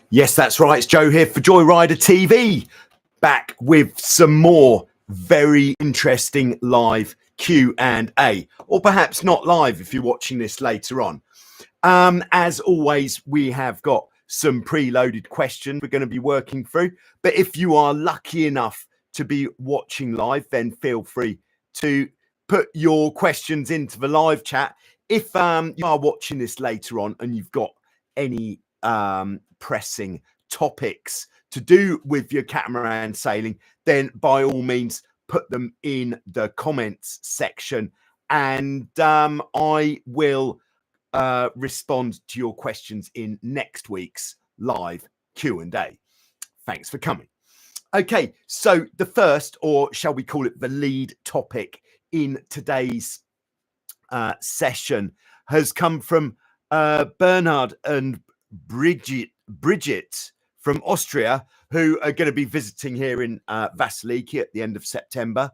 Yes, that's right. It's Joe here for Joyrider TV, back with some more very interesting live Q&A, or perhaps not live if you're watching this later on. As always, we have got some preloaded questions we're going to be working through. But if you are lucky enough to be watching live, then feel free to put your questions into the live chat. If you are watching this later on and you've got any pressing topics to do with your catamaran sailing, then by all means put them in the comments section, and I will respond to your questions in next week's live Q&A. Thanks for coming. Okay, so the first, or shall we call it the lead topic in today's session, has come from Bernard and Bridget from Austria, who are going to be visiting here in Vasiliki at the end of September.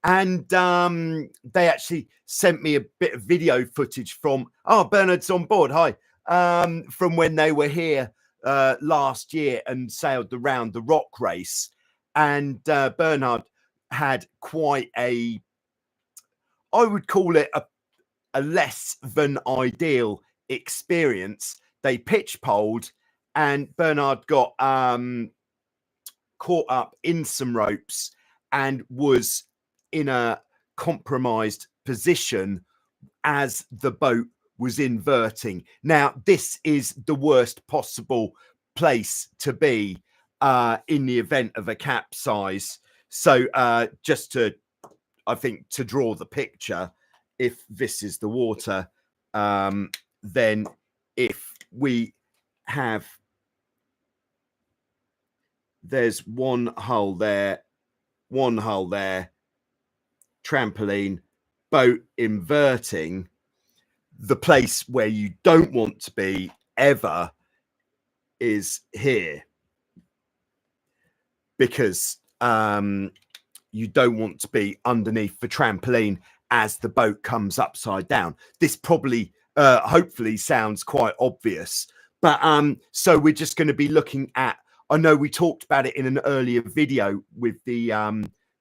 And they actually sent me a bit of video footage from, Bernard's on board, hi, from when they were here last year and sailed around the rock race. And Bernard had quite I would call it a less than ideal experience. They pitch poled and Bernard got caught up in some ropes and was in a compromised position as the boat was inverting. Now, this is the worst possible place to be in the event of a capsize. So just to, I think, to draw the picture, if this is the water, then if we have, there's one hull there, trampoline, boat inverting. The place where you don't want to be ever is here, because you don't want to be underneath the trampoline as the boat comes upside down. This probably hopefully sounds quite obvious, but so we're just going to be looking at, I know we talked about it in an earlier video with the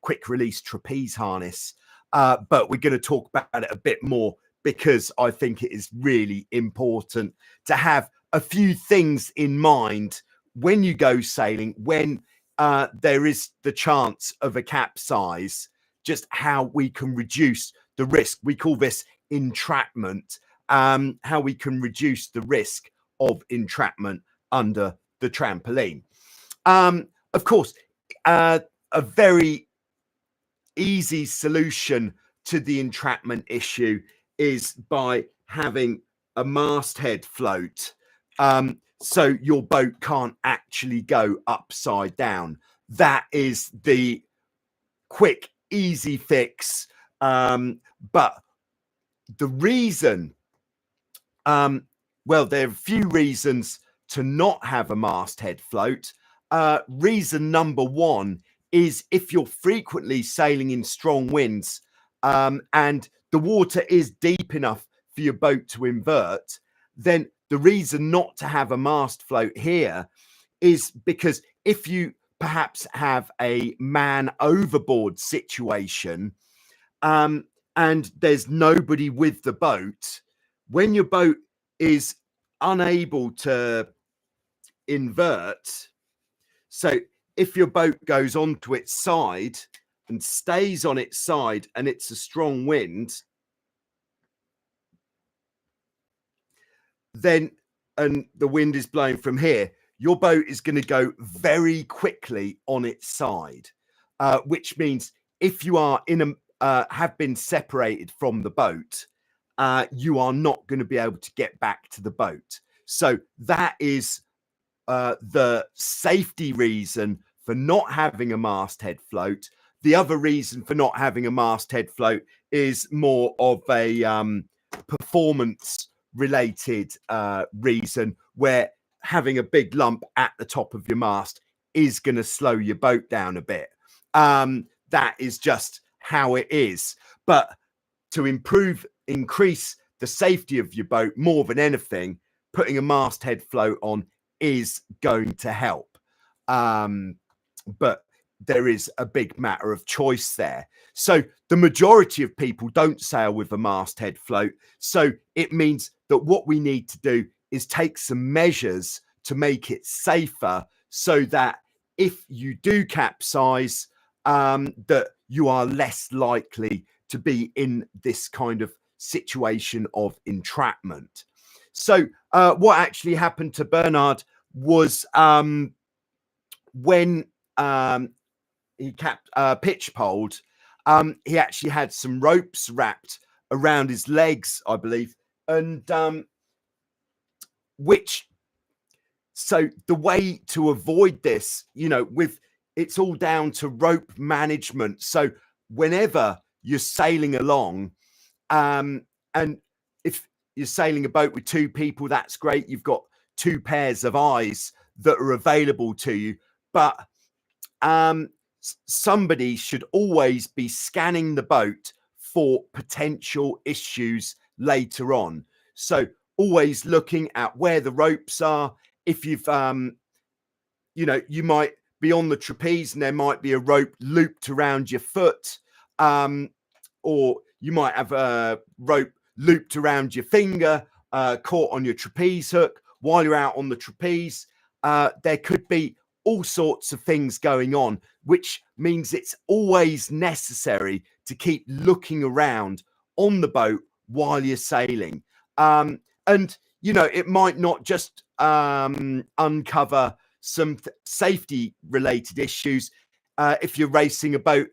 quick release trapeze harness, but we're going to talk about it a bit more because I think it is really important to have a few things in mind when you go sailing, when there is the chance of a capsize, just how we can reduce the risk. We call this entrapment, how we can reduce the risk of entrapment under the trampoline. Of course, a very easy solution to the entrapment issue is by having a masthead float, so your boat can't actually go upside down. That is the quick, easy fix. But the reason, well, there are a few reasons to not have a masthead float. Reason number one is if you're frequently sailing in strong winds and the water is deep enough for your boat to invert, then the reason not to have a mast float here is because if you perhaps have a man overboard situation and there's nobody with the boat, when your boat is unable to invert, so if your boat goes onto its side and stays on its side and it's a strong wind, then, and the wind is blowing from here, your boat is going to go very quickly on its side, which means if you are in a have been separated from the boat, you are not going to be able to get back to the boat. So that is the safety reason for not having a masthead float. The other reason for not having a masthead float is more of a performance related reason, where having a big lump at the top of your mast is going to slow your boat down a bit. That is just how it is. But to increase the safety of your boat more than anything, putting a masthead float on is going to help. But there is a big matter of choice there. So the majority of people don't sail with a masthead float. So it means that what we need to do is take some measures to make it safer, so that if you do capsize, that you are less likely to be in this kind of situation of entrapment. So what actually happened to Bernard was when he pitch poled, he actually had some ropes wrapped around his legs, I believe, and so the way to avoid this, it's all down to rope management. So whenever you're sailing along, and if you're sailing a boat with two people, that's great. You've got two pairs of eyes that are available to you, but somebody should always be scanning the boat for potential issues later on. So always looking at where the ropes are. If you've, you might be on the trapeze and there might be a rope looped around your foot, or you might have a rope looped around your finger, caught on your trapeze hook while you're out on the trapeze. There could be all sorts of things going on, which means it's always necessary to keep looking around on the boat while you're sailing. And, it might not just uncover some safety related issues. If you're racing a boat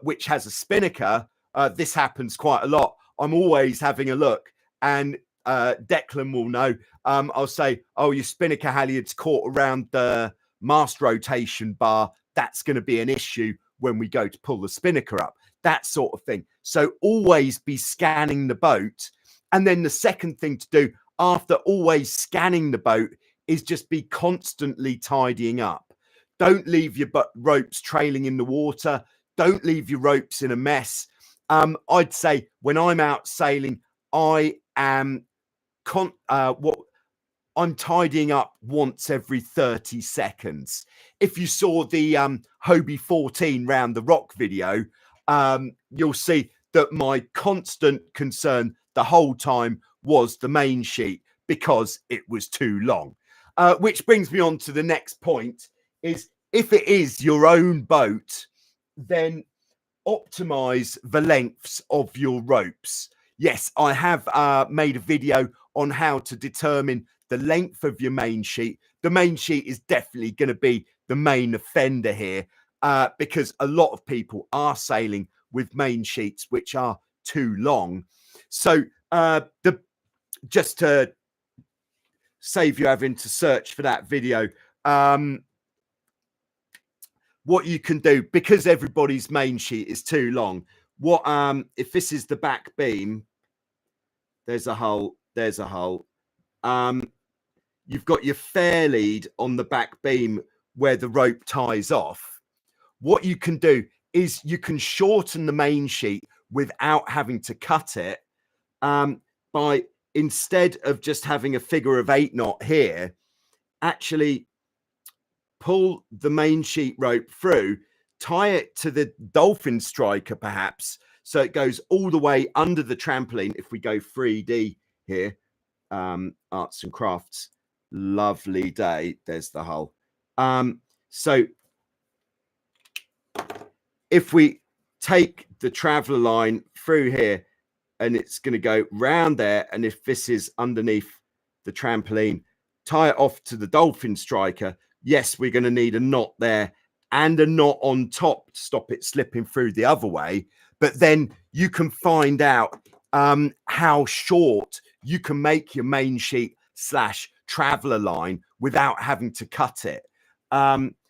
which has a spinnaker, this happens quite a lot. I'm always having a look, and Declan will know. I'll say, oh, your spinnaker halyard's caught around the mast rotation bar. That's going to be an issue when we go to pull the spinnaker up, that sort of thing. So always be scanning the boat. And then the second thing to do after always scanning the boat is just be constantly tidying up. Don't leave your ropes trailing in the water. Don't leave your ropes in a mess. I'd say when I'm out sailing, I am I'm tidying up once every 30 seconds. If you saw the Hobie 14 round the rock video, you'll see that my constant concern the whole time was the main sheet, because it was too long. Which brings me on to the next point, is if it is your own boat, then optimize the lengths of your ropes. Yes, I have made a video on how to determine the length of your main sheet. The main sheet is definitely going to be the main offender here, because a lot of people are sailing with main sheets which are too long. So just to save you having to search for that video, what you can do, because everybody's main sheet is too long, if this is the back beam, there's a hole, you've got your fair lead on the back beam where the rope ties off. What you can do is you can shorten the main sheet without having to cut it, by, instead of just having a figure of 8 knot here, actually pull the main sheet rope through, tie it to the dolphin striker perhaps, so it goes all the way under the trampoline. If we go 3D here, arts and crafts, lovely day, there's the hull. So if we take the traveler line through here, and it's going to go round there, and if this is underneath the trampoline, tie it off to the dolphin striker. Yes, we're going to need a knot there and a knot on top to stop it slipping through the other way. But then you can find out how short you can make your main sheet / traveler line without having to cut it.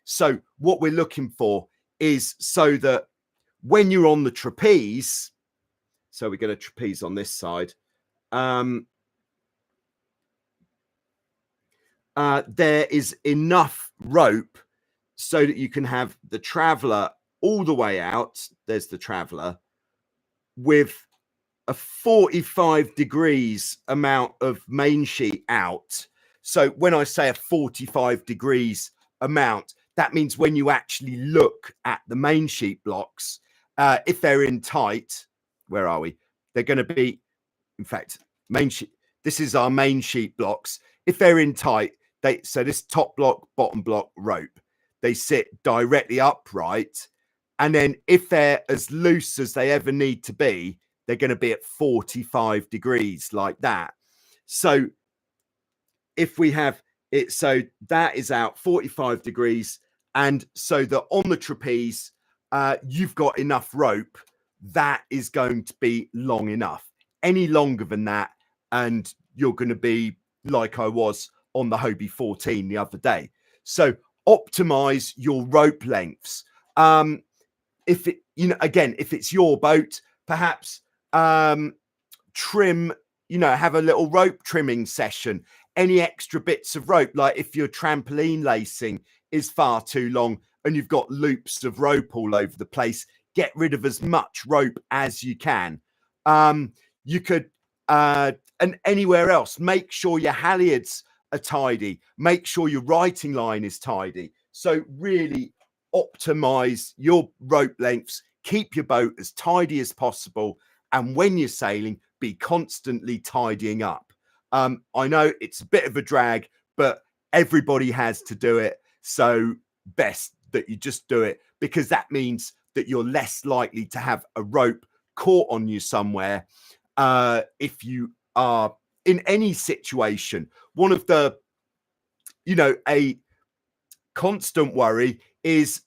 So what we're looking for is, so that when you're on the trapeze, so we're going to trapeze on this side, there is enough rope so that you can have the traveler all the way out. There's the traveler with a 45 degrees amount of main sheet out, So when I say a 45 degrees amount, that means when you actually look at the main sheet blocks, if they're in tight, where are we? They're going to be, in fact, main sheet. This is our main sheet blocks. If they're in tight, so this top block, bottom block, rope, they sit directly upright. And then if they're as loose as they ever need to be, they're going to be at 45 degrees like that. So if we have it, so that is out 45 degrees. And so that on the trapeze, you've got enough rope that is going to be long enough. Any longer than that, and you're going to be like I was on the Hobie 14 the other day. So optimize your rope lengths. If it, again, if it's your boat, perhaps trim, have a little rope trimming session. Any extra bits of rope, like if your trampoline lacing is far too long and you've got loops of rope all over the place, get rid of as much rope as you can. You could, and anywhere else, make sure your halyards are tidy. Make sure your writing line is tidy. So really optimize your rope lengths, keep your boat as tidy as possible. And when you're sailing, be constantly tidying up. I know it's a bit of a drag, but everybody has to do it. So best that you just do it, because that means that you're less likely to have a rope caught on you somewhere. If you are in any situation, one of the, a constant worry is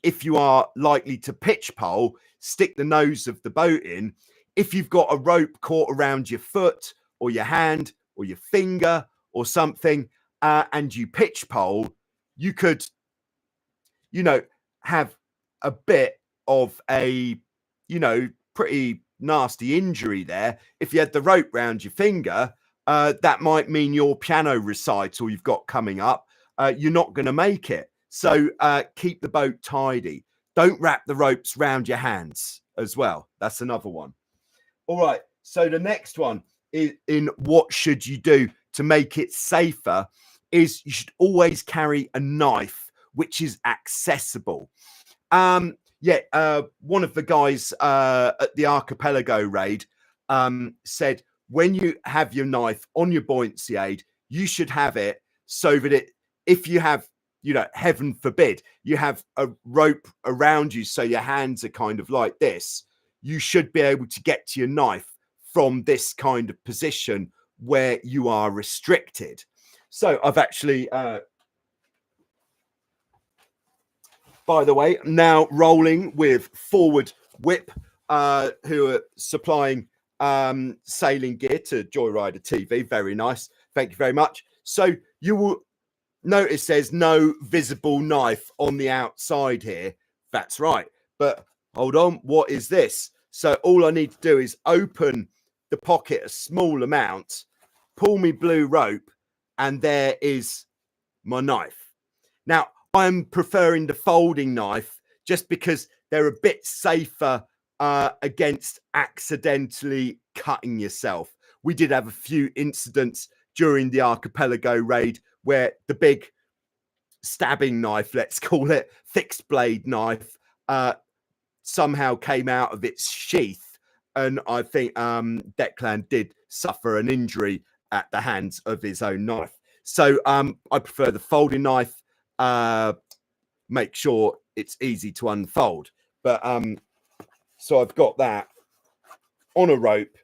if you are likely to pitch pole, stick the nose of the boat in. If you've got a rope caught around your foot or your hand or your finger or something, and you pitch pole, you could, have a bit of a, pretty nasty injury there. If you had the rope round your finger, that might mean your piano recital you've got coming up, you're not going to make it. So keep the boat tidy. Don't wrap the ropes round your hands as well. That's another one. All right. So the next one is in what should you do to make it safer is you should always carry a knife which is accessible. One of the guys at the Archipelago raid said when you have your knife on your buoyancy aid, you should have it so that if you have, heaven forbid, you have a rope around you so your hands are kind of like this, you should be able to get to your knife from this kind of position where you are restricted. So I've actually, by the way, now rolling with Forward Whip, who are supplying sailing gear to Joyrider TV. Very nice. Thank you very much. So you will notice there's no visible knife on the outside here. That's right. But hold on. What is this? So all I need to do is open the pocket a small amount, pull me blue rope, and there is my knife. Now, I'm preferring the folding knife just because they're a bit safer against accidentally cutting yourself. We did have a few incidents during the Archipelago raid where the big stabbing knife, let's call it, fixed blade knife, somehow came out of its sheath. And I think Declan did suffer an injury at the hands of his own knife. So I prefer the folding knife. Make sure it's easy to unfold. But so I've got that on a rope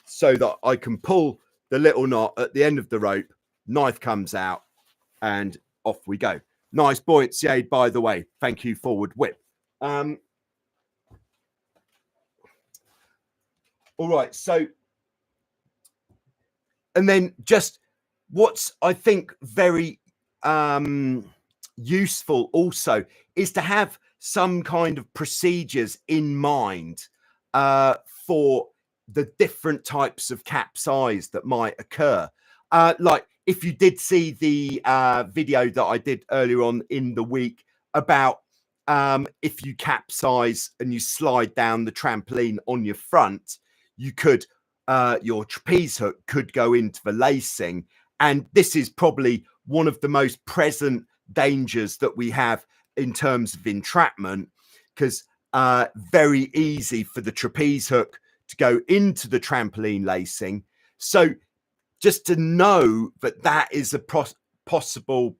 so that I can pull the little knot at the end of the rope, knife comes out, and off we go. Nice buoyancy aid, by the way. Thank you, Forward Whip. All right, so, and then just what's, I think, very useful also is to have some kind of procedures in mind for the different types of capsize that might occur. Like if you did see the video that I did earlier on in the week about if you capsize and you slide down the trampoline on your front, you could, your trapeze hook could go into the lacing And this is probably one of the most present dangers that we have in terms of entrapment, because very easy for the trapeze hook to go into the trampoline lacing. So just to know that that is a possibility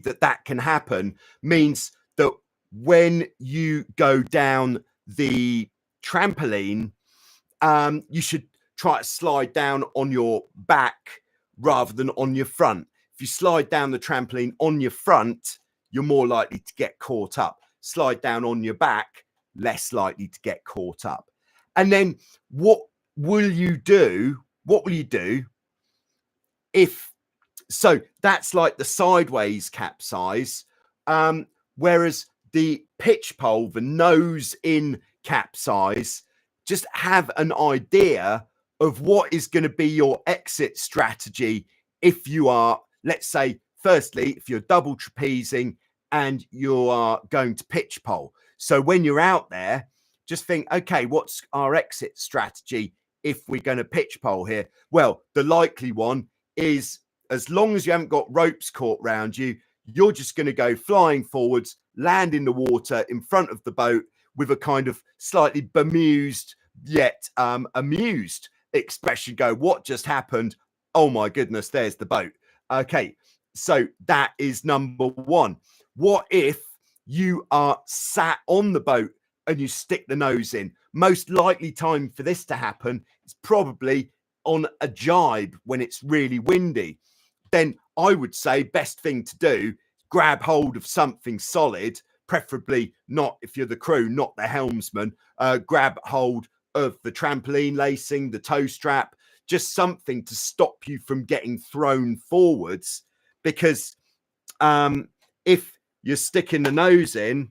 that can happen means that when you go down the trampoline, you should try to slide down on your back rather than on your front. If you slide down the trampoline on your front, you're more likely to get caught up. Slide down on your back, less likely to get caught up. And then what will you do? What will you do if, so that's like the sideways capsize, whereas the pitch pole, the nose in capsize, just have an idea of what is going to be your exit strategy if you are, let's say, firstly, if you're double trapezing and you are going to pitch pole. So when you're out there, just think, okay, what's our exit strategy if we're going to pitch pole here? Well, the likely one is, as long as you haven't got ropes caught round you, you're just going to go flying forwards, land in the water in front of the boat with a kind of slightly bemused yet amused expression. Go, what just happened? Oh my goodness, there's the boat. Okay, so that is number one. What if you are sat on the boat and you stick the nose in? Most likely time for this to happen is probably on a jibe when it's really windy. Then I would say best thing to do, grab hold of something solid, preferably not, if you're the crew, not the helmsman, grab hold of the trampoline lacing, the tow strap, just something to stop you from getting thrown forwards. Because if you're sticking the nose in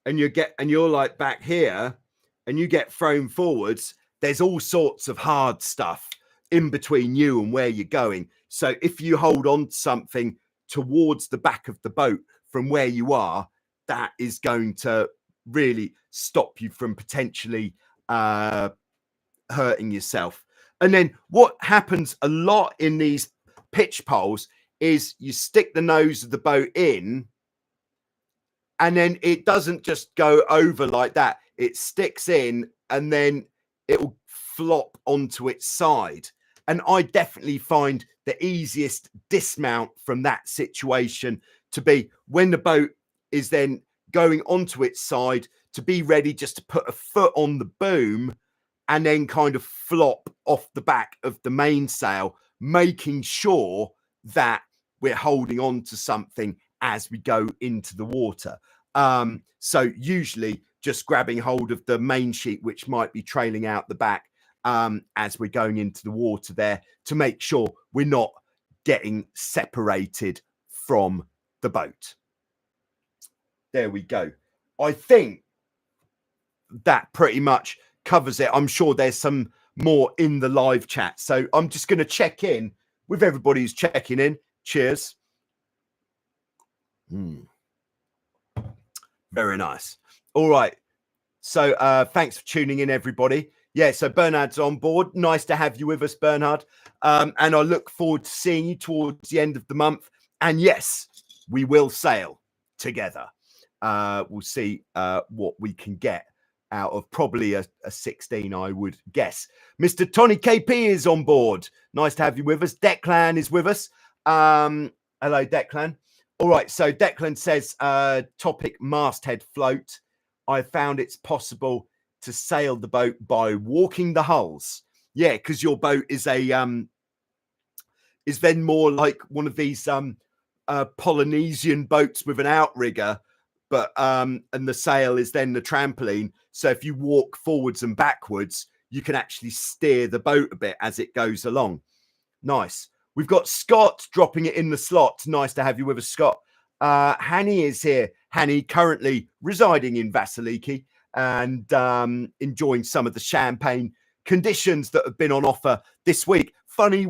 and you're like back here and you get thrown forwards, there's all sorts of hard stuff in between you and where you're going. So if you hold on to something towards the back of the boat from where you are, that is going to really stop you from potentially hurting yourself. And then what happens a lot in these pitch poles is you stick the nose of the boat in, and then it doesn't just go over like that. It sticks in and then it will flop onto its side. And I definitely find the easiest dismount from that situation to be when the boat is then going onto its side, to be ready just to put a foot on the boom and then kind of flop off the back of the mainsail, making sure that we're holding on to something as we go into the water. So usually just grabbing hold of the main sheet, which might be trailing out the back as we're going into the water there, to make sure we're not getting separated from the boat. There we go. I think that pretty much covers it. I'm sure there's some more in the live chat. So I'm just going to check in with everybody who's checking in. Cheers. Very nice. All right. So thanks for tuning in, everybody. Yeah, so Bernard's on board. Nice to have you with us, Bernard. And I look forward to seeing you towards the end of the month. And yes, we will sail together. We'll see what we can get out of probably a 16, I would guess. Mr. Tony KP is on board. Nice to have you with us. Declan is with us. Hello, Declan. All right, so Declan says, topic masthead float. I found it's possible to sail the boat by walking the hulls. Yeah, because your boat is a is then more like one of these Polynesian boats with an outrigger, but and the sail is then the trampoline. So if you walk forwards and backwards, you can actually steer the boat a bit as it goes along. Nice. We've got Scott dropping it in the slot. Nice to have you with us, Scott. Hanny is here. Hanny currently residing in Vasiliki and enjoying some of the champagne conditions that have been on offer this week. Funny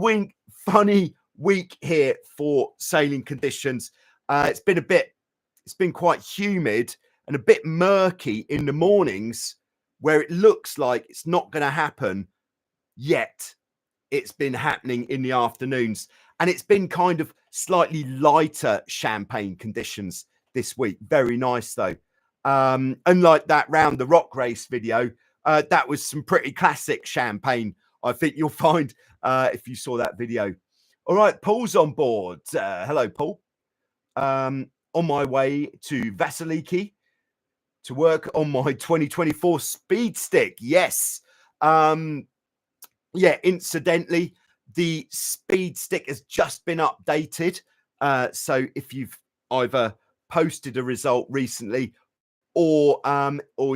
week here for sailing conditions. It's been quite humid and a bit murky in the mornings where it looks like it's not going to happen yet. It's been happening in the afternoons, and it's been kind of slightly lighter champagne conditions this week. Very nice though. Unlike that round the rock race video, that was some pretty classic champagne. I think you'll find if you saw that video. All right, Paul's on board. Hello, Paul. On my way to Vasiliki to work on my 2024 speed stick. Yes. Yeah, incidentally, the speed stick has just been updated. So if you've either posted a result recently or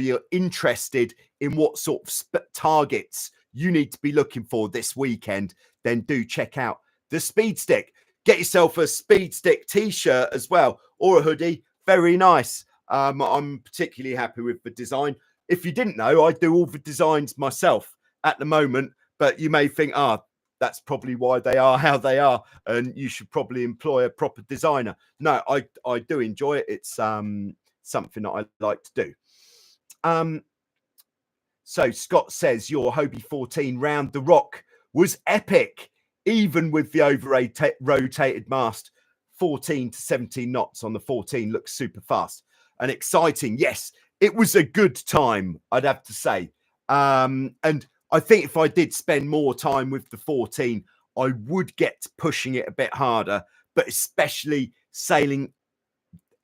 you're interested in what sort of targets you need to be looking for this weekend, then do check out the speed stick. Get yourself a speed stick t-shirt as well, or a hoodie. Very nice. I'm particularly happy with the design. If you didn't know, I do all the designs myself at the moment, but you may think, that's probably why they are how they are, and you should probably employ a proper designer. No, I do enjoy it. It's something that I like to do. So Scott says your Hobie 14 round the rock was epic, even with the rotated mast. 14 to 17 knots on the 14 looks super fast and exciting. Yes, it was a good time, I'd have to say. And I think if I did spend more time with the 14, I would get pushing it a bit harder, but especially sailing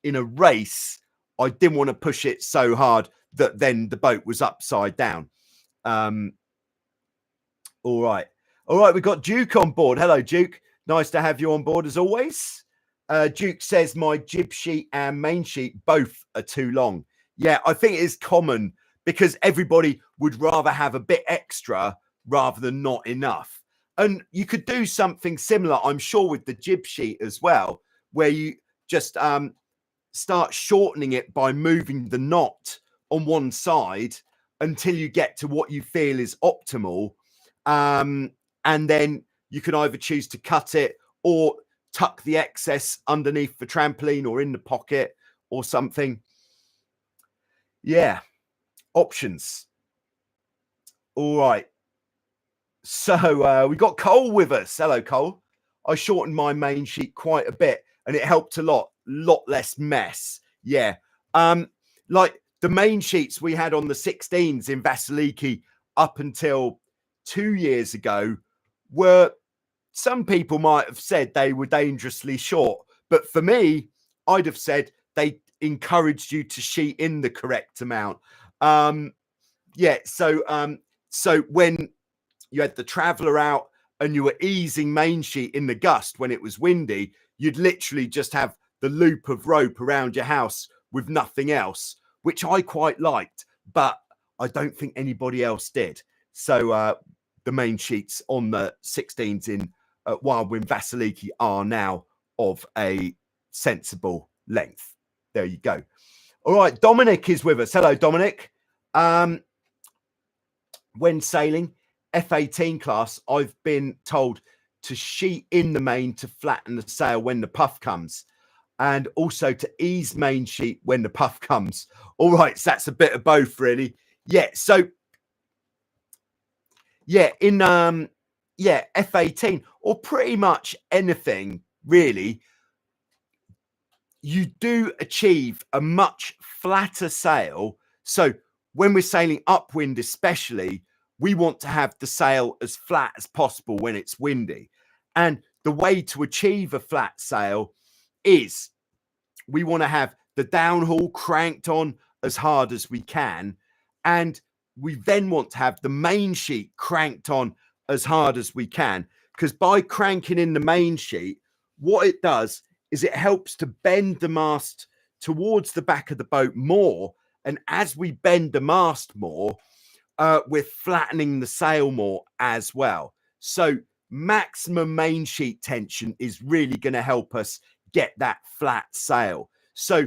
in a race, I didn't want to push it so hard that then the boat was upside down. All right. We've got Duke on board. Hello, Duke. Nice to have you on board as always. Duke says my jib sheet and main sheet both are too long. Yeah, I think it is common because everybody would rather have a bit extra rather than not enough. And you could do something similar, I'm sure, with the jib sheet as well, where you just start shortening it by moving the knot on one side until you get to what you feel is optimal. And then you can either choose to cut it or tuck the excess underneath the trampoline or in the pocket or something. Yeah, options. All right. So we got Cole with us. Hello, Cole. I shortened my main sheet quite a bit and it helped a lot less mess. Yeah. Like the main sheets we had on the 16s in Vasiliki up until 2 years ago were, some people might have said they were dangerously short, but for me, I'd have said they encouraged you to sheet in the correct amount. Yeah, so when you had the Traveller out and you were easing main sheet in the gust when it was windy, you'd literally just have the loop of rope around your house with nothing else, which I quite liked, but I don't think anybody else did. So the main sheets on the 16s in Wildwind Vasiliki are now of a sensible length. There you go. All right, Dominic is with us. Hello, Dominic. When sailing F18 class, I've been told to sheet in the main to flatten the sail when the puff comes, and also to ease main sheet when the puff comes. All right, so that's a bit of both, really. Yeah, so yeah, in F18 or pretty much anything really, you do achieve a much flatter sail. So when we're sailing upwind especially, we want to have the sail as flat as possible when it's windy. And the way to achieve a flat sail is we want to have the downhaul cranked on as hard as we can. And we then want to have the main sheet cranked on as hard as we can. Because by cranking in the main sheet, what it does is it helps to bend the mast towards the back of the boat more. And as we bend the mast more, we're flattening the sail more as well. So maximum main sheet tension is really going to help us get that flat sail. So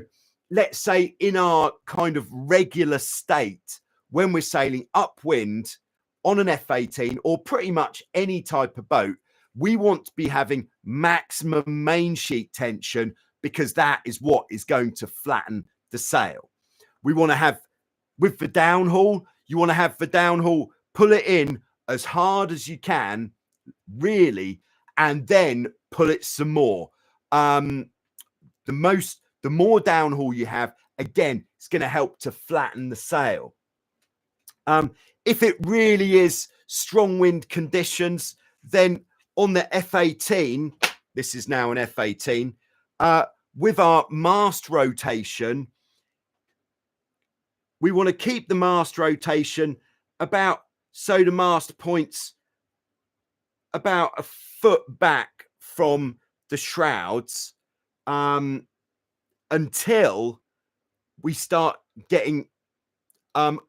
let's say in our kind of regular state, when we're sailing upwind on an F18 or pretty much any type of boat, we want to be having maximum main sheet tension because that is what is going to flatten the sail. We want to have, with the downhaul, You want to have the downhaul, pull it in as hard as you can, really, and then pull it some more. The more downhaul you have, again, it's going to help to flatten the sail. If it really is strong wind conditions, then on the F18, this is now an F18, with our mast rotation, we want to keep the mast rotation about, so the mast points about a foot back from the shrouds, until we start getting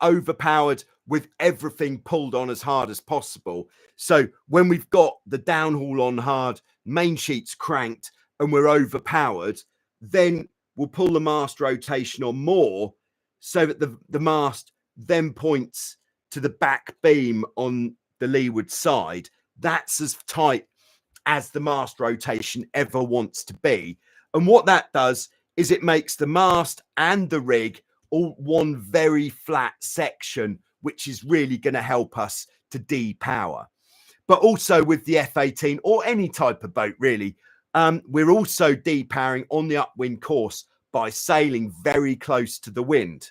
overpowered with everything pulled on as hard as possible. So when we've got the downhaul on hard, main sheets cranked, and we're overpowered, then we'll pull the mast rotation on more, so that the mast then points to the back beam on the leeward side. That's as tight as the mast rotation ever wants to be. And what that does is it makes the mast and the rig all one very flat section, which is really going to help us to depower. But also with the F18 or any type of boat, really, we're also depowering on the upwind course by sailing very close to the wind.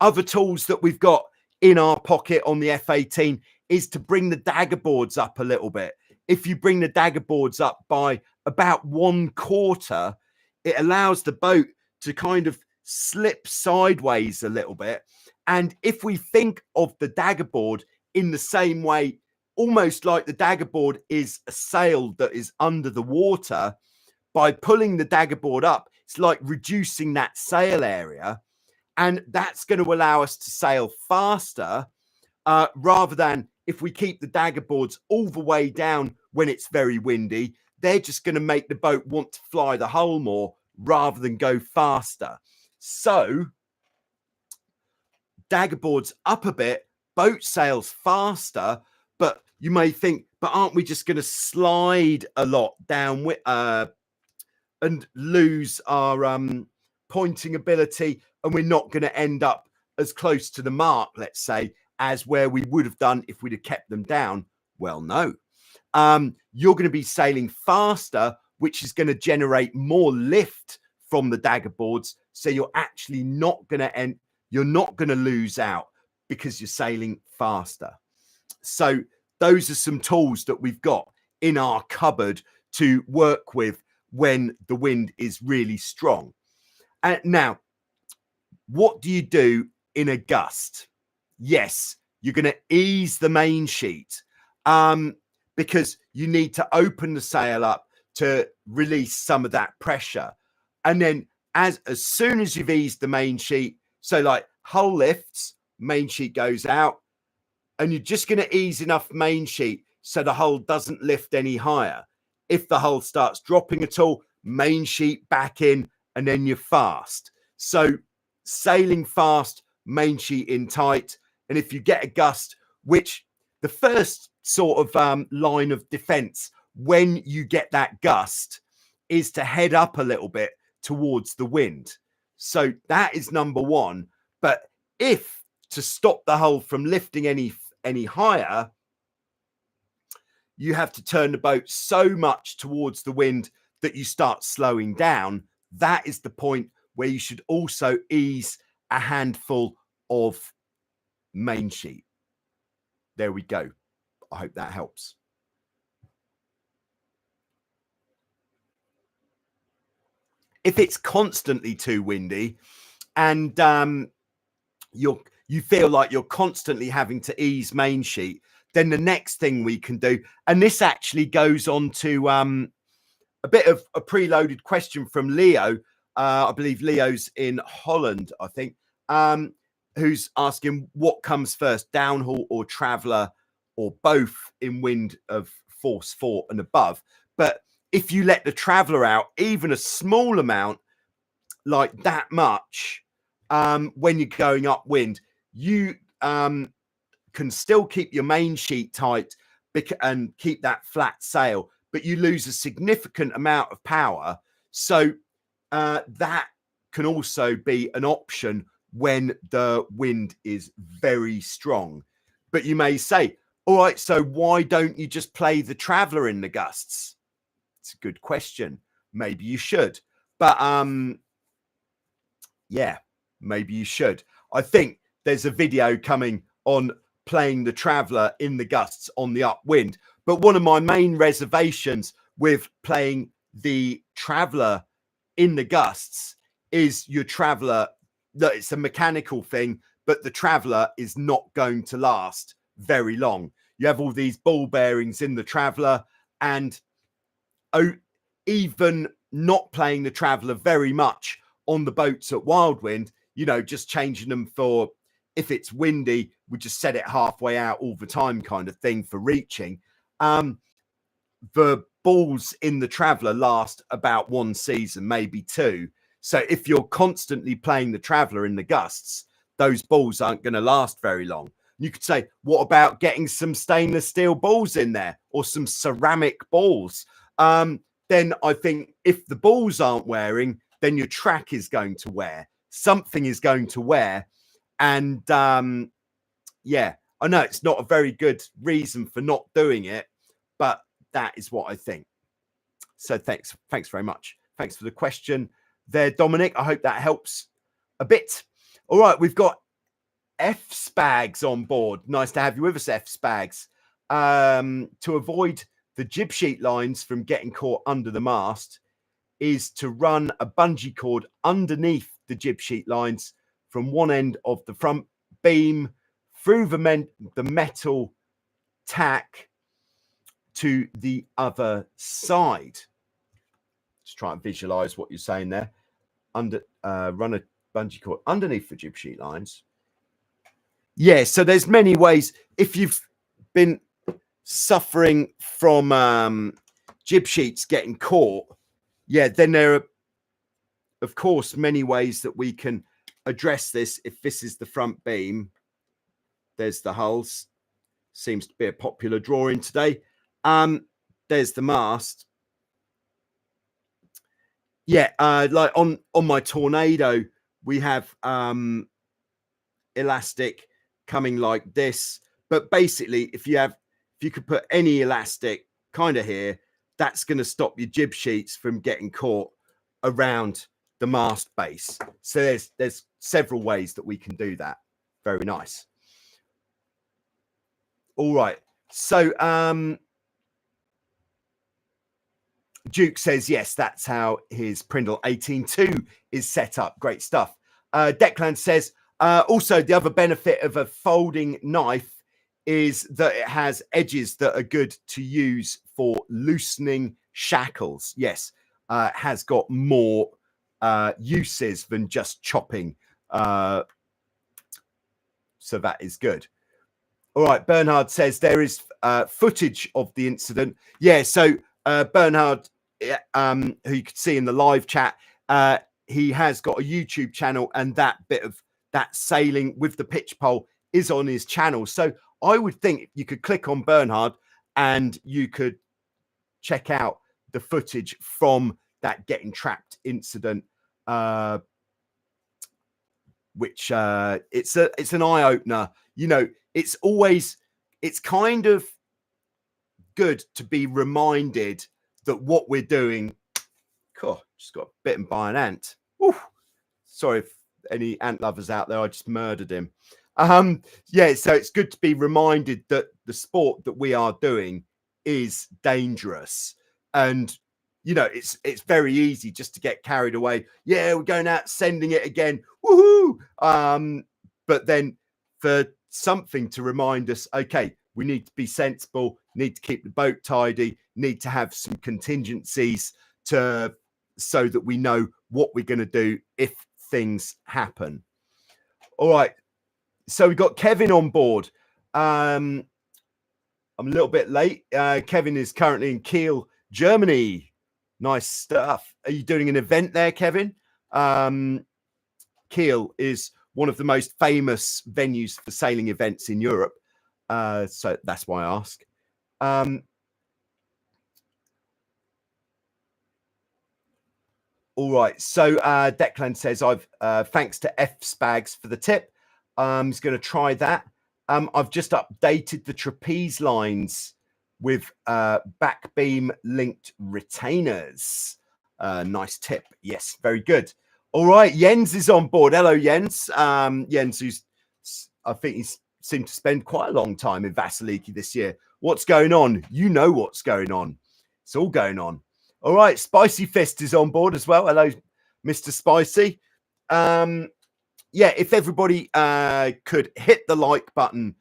Other tools that we've got in our pocket on the F18 is to bring the dagger boards up a little bit. If you bring the dagger boards up by about 1/4, it allows the boat to kind of slip sideways a little bit. And if we think of the dagger board in the same way, almost like the dagger board is a sail that is under the water, by pulling the dagger board up, it's like reducing that sail area. And that's going to allow us to sail faster, rather than if we keep the dagger boards all the way down when it's very windy, they're just going to make the boat want to fly the hull more rather than go faster. So dagger boards up a bit, boat sails faster, but you may think, but aren't we just going to slide a lot down and lose our pointing ability, and we're not going to end up as close to the mark, let's say, as where we would have done if we'd have kept them down? Well, no. You're going to be sailing faster, which is going to generate more lift from the dagger boards. So you're actually not going to you're not going to lose out because you're sailing faster. So those are some tools that we've got in our cupboard to work with when the wind is really strong. Now, what do you do in a gust? Yes, you're going to ease the main sheet, because you need to open the sail up to release some of that pressure. And then as soon as you've eased the main sheet, so like hull lifts, main sheet goes out, and you're just going to ease enough main sheet so the hull doesn't lift any higher. If the hull starts dropping at all, main sheet back in, and then you're fast. So sailing fast, main sheet in tight. And if you get a gust, which the first sort of line of defense when you get that gust is to head up a little bit towards the wind. So that is number one. But if to stop the hull from lifting any higher, you have to turn the boat so much towards the wind that you start slowing down, that is the point where you should also ease a handful of main sheet. There we go. I hope that helps. If it's constantly too windy and you feel like you're constantly having to ease main sheet, then the next thing we can do, and this actually goes on to a bit of a preloaded question from Leo. I believe Leo's in Holland, I think, who's asking what comes first, downhaul or traveller, or both in wind of force 4 and above. But if you let the traveller out, even a small amount, like that much, when you're going upwind, you can still keep your main sheet tight and keep that flat sail, but you lose a significant amount of power. So that can also be an option when the wind is very strong. But you may say, all right, so why don't you just play the Traveller in the gusts? It's a good question. Maybe you should. But yeah, maybe you should. I think there's a video coming on playing the Traveller in the gusts on the upwind. But one of my main reservations with playing the Traveller in the gusts is your Traveller, that it's a mechanical thing, but the Traveller is not going to last very long. You have all these ball bearings in the Traveller, and even not playing the Traveller very much on the boats at Wildwind, you know, just changing them for, if it's windy, we just set it halfway out all the time kind of thing for reaching. The balls in the Traveller last about one season, maybe two. So if you're constantly playing the Traveller in the gusts, those balls aren't going to last very long. You could say, what about getting some stainless steel balls in there or some ceramic balls? Then I think if the balls aren't wearing, then your track is going to wear. Something is going to wear. And yeah, I know it's not a very good reason for not doing it, but that is what I think. So thanks very much. Thanks for the question there, Dominic. I hope that helps a bit. All right, we've got F Spags on board. Nice to have you with us, F Spags. To avoid the jib sheet lines from getting caught under the mast is to run a bungee cord underneath the jib sheet lines from one end of the front beam through the metal tack to the other side. Just try and visualize what you're saying there. Run a bungee cord underneath the jib sheet lines. Yeah, so there's many ways. If you've been suffering from jib sheets getting caught, yeah, then there are, of course, many ways that we can address this. If this is the front beam, there's the hulls. Seems to be a popular drawing today. There's the mast. Yeah, like on my Tornado, we have elastic coming like this. But basically, if you could put any elastic kind of here, that's going to stop your jib sheets from getting caught around the mast base. So there's several ways that we can do that. Very nice. All right. So Duke says, yes, that's how his Prindle 18.2 is set up. Great stuff. Declan says, also, the other benefit of a folding knife is that it has edges that are good to use for loosening shackles. Yes, it has got more uses than just chopping. So that is good. All right, Bernhard says there is footage of the incident. Yeah, so Bernhard, who you could see in the live chat, he has got a YouTube channel, and that bit of that sailing with the pitch pole is on his channel. So I would think you could click on Bernhard and you could check out the footage from that getting trapped incident, which it's an eye-opener. You know, it's kind of good to be reminded that what we're doing. Cool, just got bitten by an ant. Woo. Sorry if any ant lovers out there, I just murdered him. Yeah, so it's good to be reminded that the sport that we are doing is dangerous, and you know it's very easy just to get carried away. Yeah, we're going out sending it again, woohoo! But then for something to remind us, okay, we need to be sensible, need to keep the boat tidy, need to have some contingencies so that we know what we're going to do if things happen. All right, so we've got Kevin on board. I'm a little bit late. Kevin is currently in Kiel, Germany. Nice stuff. Are you doing an event there, Kevin? Kiel is one of the most famous venues for sailing events in Europe. So that's why I ask. All right. So Declan says, I've thanks to F Spags for the tip. He's going to try that. I've just updated the trapeze lines with back beam linked retainers. Nice tip. Yes, very good. All right. Jens is on board. Hello, Jens. Jens, who's, I think he's seemed to spend quite a long time in Vasiliki this year. What's going on? You know what's going on. It's all going on. All right, Spicy Fist is on board as well. Hello, Mr. Spicy. Yeah, if everybody could hit the like button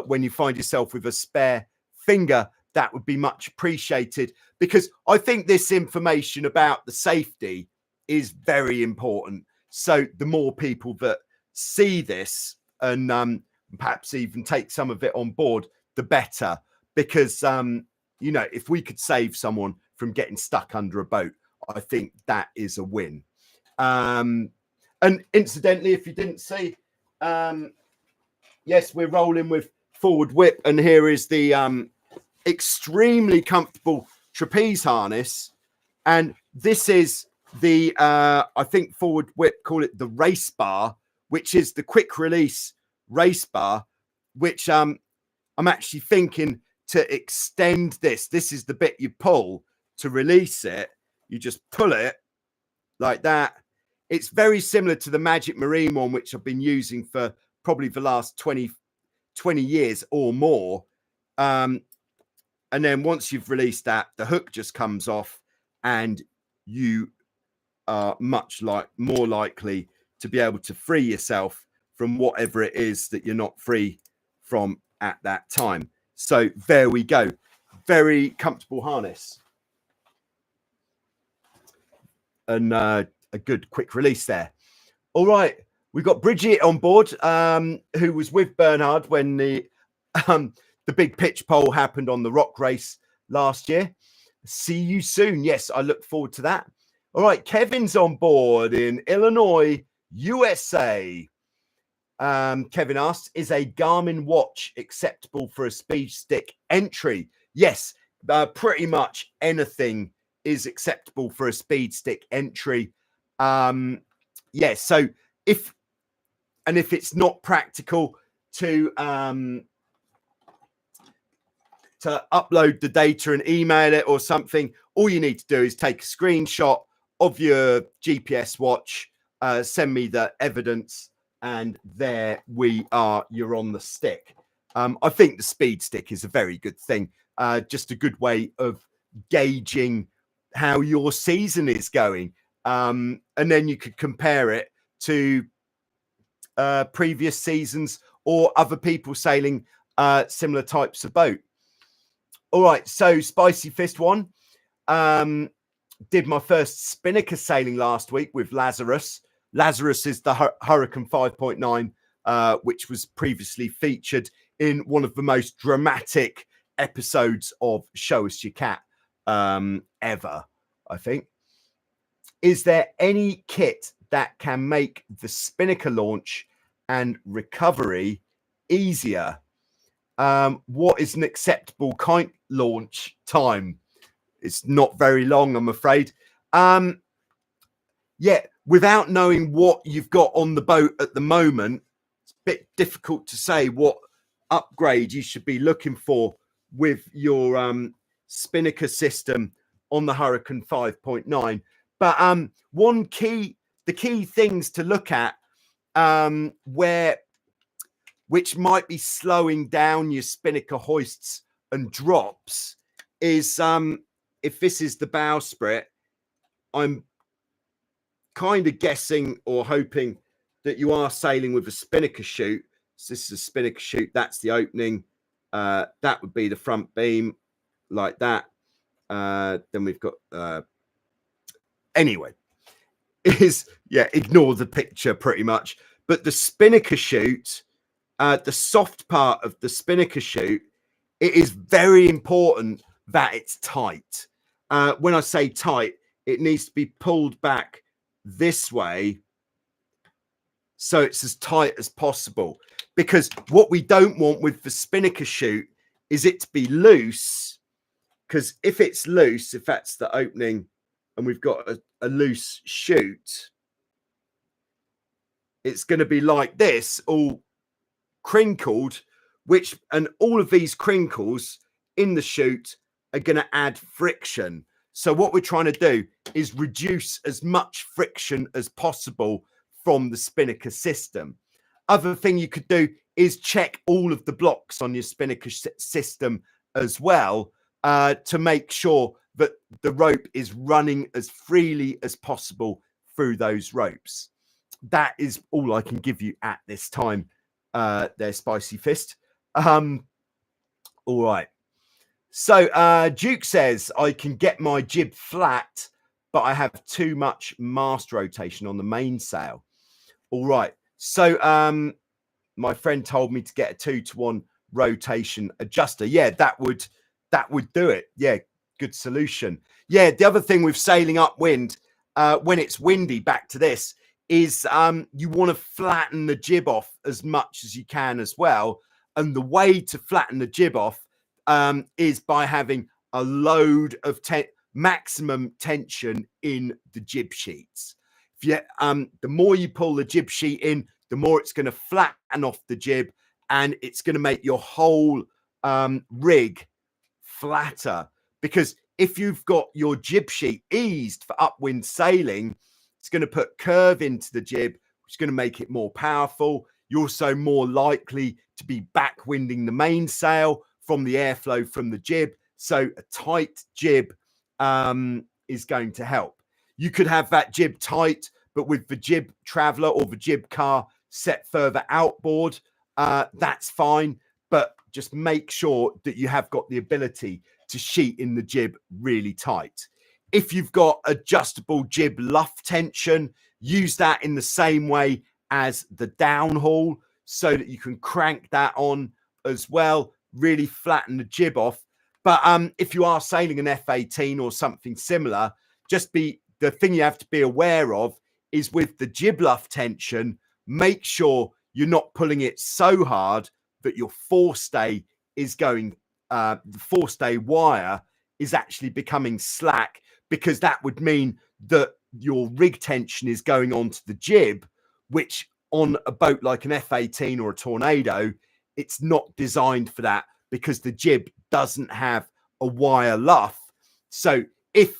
when you find yourself with a spare finger, that would be much appreciated, because I think this information about the safety is very important. So the more people that see this and perhaps even take some of it on board, the better, because you know, if we could save someone from getting stuck under a boat, I think that is a win. And incidentally, if you didn't see, yes, we're rolling with forward whip, and here is the extremely comfortable trapeze harness, and this is the I think forward whip call it the race bar, which is the quick release race bar, which I'm actually thinking to extend this. This is the bit you pull to release it. You just pull it like that. It's very similar to the Magic Marine one, which I've been using for probably the last 20 years or more. And then once you've released that, the hook just comes off, and you are more likely to be able to free yourself from whatever it is that you're not free from at that time. So there we go. Very comfortable harness. And a good quick release there. All right, we've got Bridget on board, who was with Bernhard when the big pitch pole happened on the rock race last year. See you soon. Yes, I look forward to that. All right, Kevin's on board in Illinois, USA. Kevin asks, is a Garmin watch acceptable for a speed stick entry? Yes, pretty much anything is acceptable for a speed stick entry. Yeah, so if it's not practical to upload the data and email it or something, all you need to do is take a screenshot of your GPS watch, send me the evidence, and there we are. You're on the stick. I think the speed stick is a very good thing. Just a good way of gauging how your season is going. And then you could compare it to previous seasons or other people sailing similar types of boat. All right, so Spicy Fist one. Did my first Spinnaker sailing last week with Lazarus. Lazarus is the Hurricane 5.9, which was previously featured in one of the most dramatic episodes of Show Us Your Cat ever, I think. Is there any kit that can make the Spinnaker launch and recovery easier? What is an acceptable kite launch time? It's not very long, I'm afraid. Yeah, without knowing what you've got on the boat at the moment, it's a bit difficult to say what upgrade you should be looking for with your Spinnaker system on the Hurricane 5.9. But the key things to look at which might be slowing down your Spinnaker hoists and drops is if this is the bowsprit, I'm kind of guessing or hoping that you are sailing with a Spinnaker chute. So this is a Spinnaker chute. That's the opening. That would be the front beam like that. Then we've got anyway, ignore the picture pretty much. But the Spinnaker chute, the soft part of the Spinnaker chute, it is very important that it's tight. When I say tight, it needs to be pulled back this way so it's as tight as possible, because what we don't want with the Spinnaker chute is it to be loose, because if it's loose, if that's the opening and we've got a loose chute, it's going to be like this, all crinkled, and all of these crinkles in the chute are going to add friction. So what we're trying to do is reduce as much friction as possible from the Spinnaker system. Other thing you could do is check all of the blocks on your Spinnaker system as well, to make sure that the rope is running as freely as possible through those ropes. That is all I can give you at this time, there, Spicy Fist. All right. So Duke says, I can get my jib flat, but I have too much mast rotation on the mainsail. All right. So my friend told me to get a 2-to-1 rotation adjuster. Yeah, that would do it. Yeah, good solution. Yeah, the other thing with sailing upwind, when it's windy, back to this, is you want to flatten the jib off as much as you can as well. And the way to flatten the jib off is by having a load of maximum tension in the jib sheets. If you, the more you pull the jib sheet in, the more it's going to flatten off the jib, and it's going to make your whole rig flatter. Because if you've got your jib sheet eased for upwind sailing, it's going to put curve into the jib, which is going to make it more powerful. You're also more likely to be backwinding the mainsail from the airflow from the jib. So a tight jib is going to help. You could have that jib tight, but with the jib traveler or the jib car set further outboard, that's fine. But just make sure that you have got the ability to sheet in the jib really tight. If you've got adjustable jib luff tension, use that in the same way as the downhaul so that you can crank that on as well, really flatten the jib off. But if you are sailing an F-18 or something similar, the thing you have to be aware of is with the jib luff tension, make sure you're not pulling it so hard that your forestay is going, the forestay wire is actually becoming slack, because that would mean that your rig tension is going onto the jib, which on a boat like an F-18 or a Tornado, it's not designed for that, because the jib doesn't have a wire luff. So if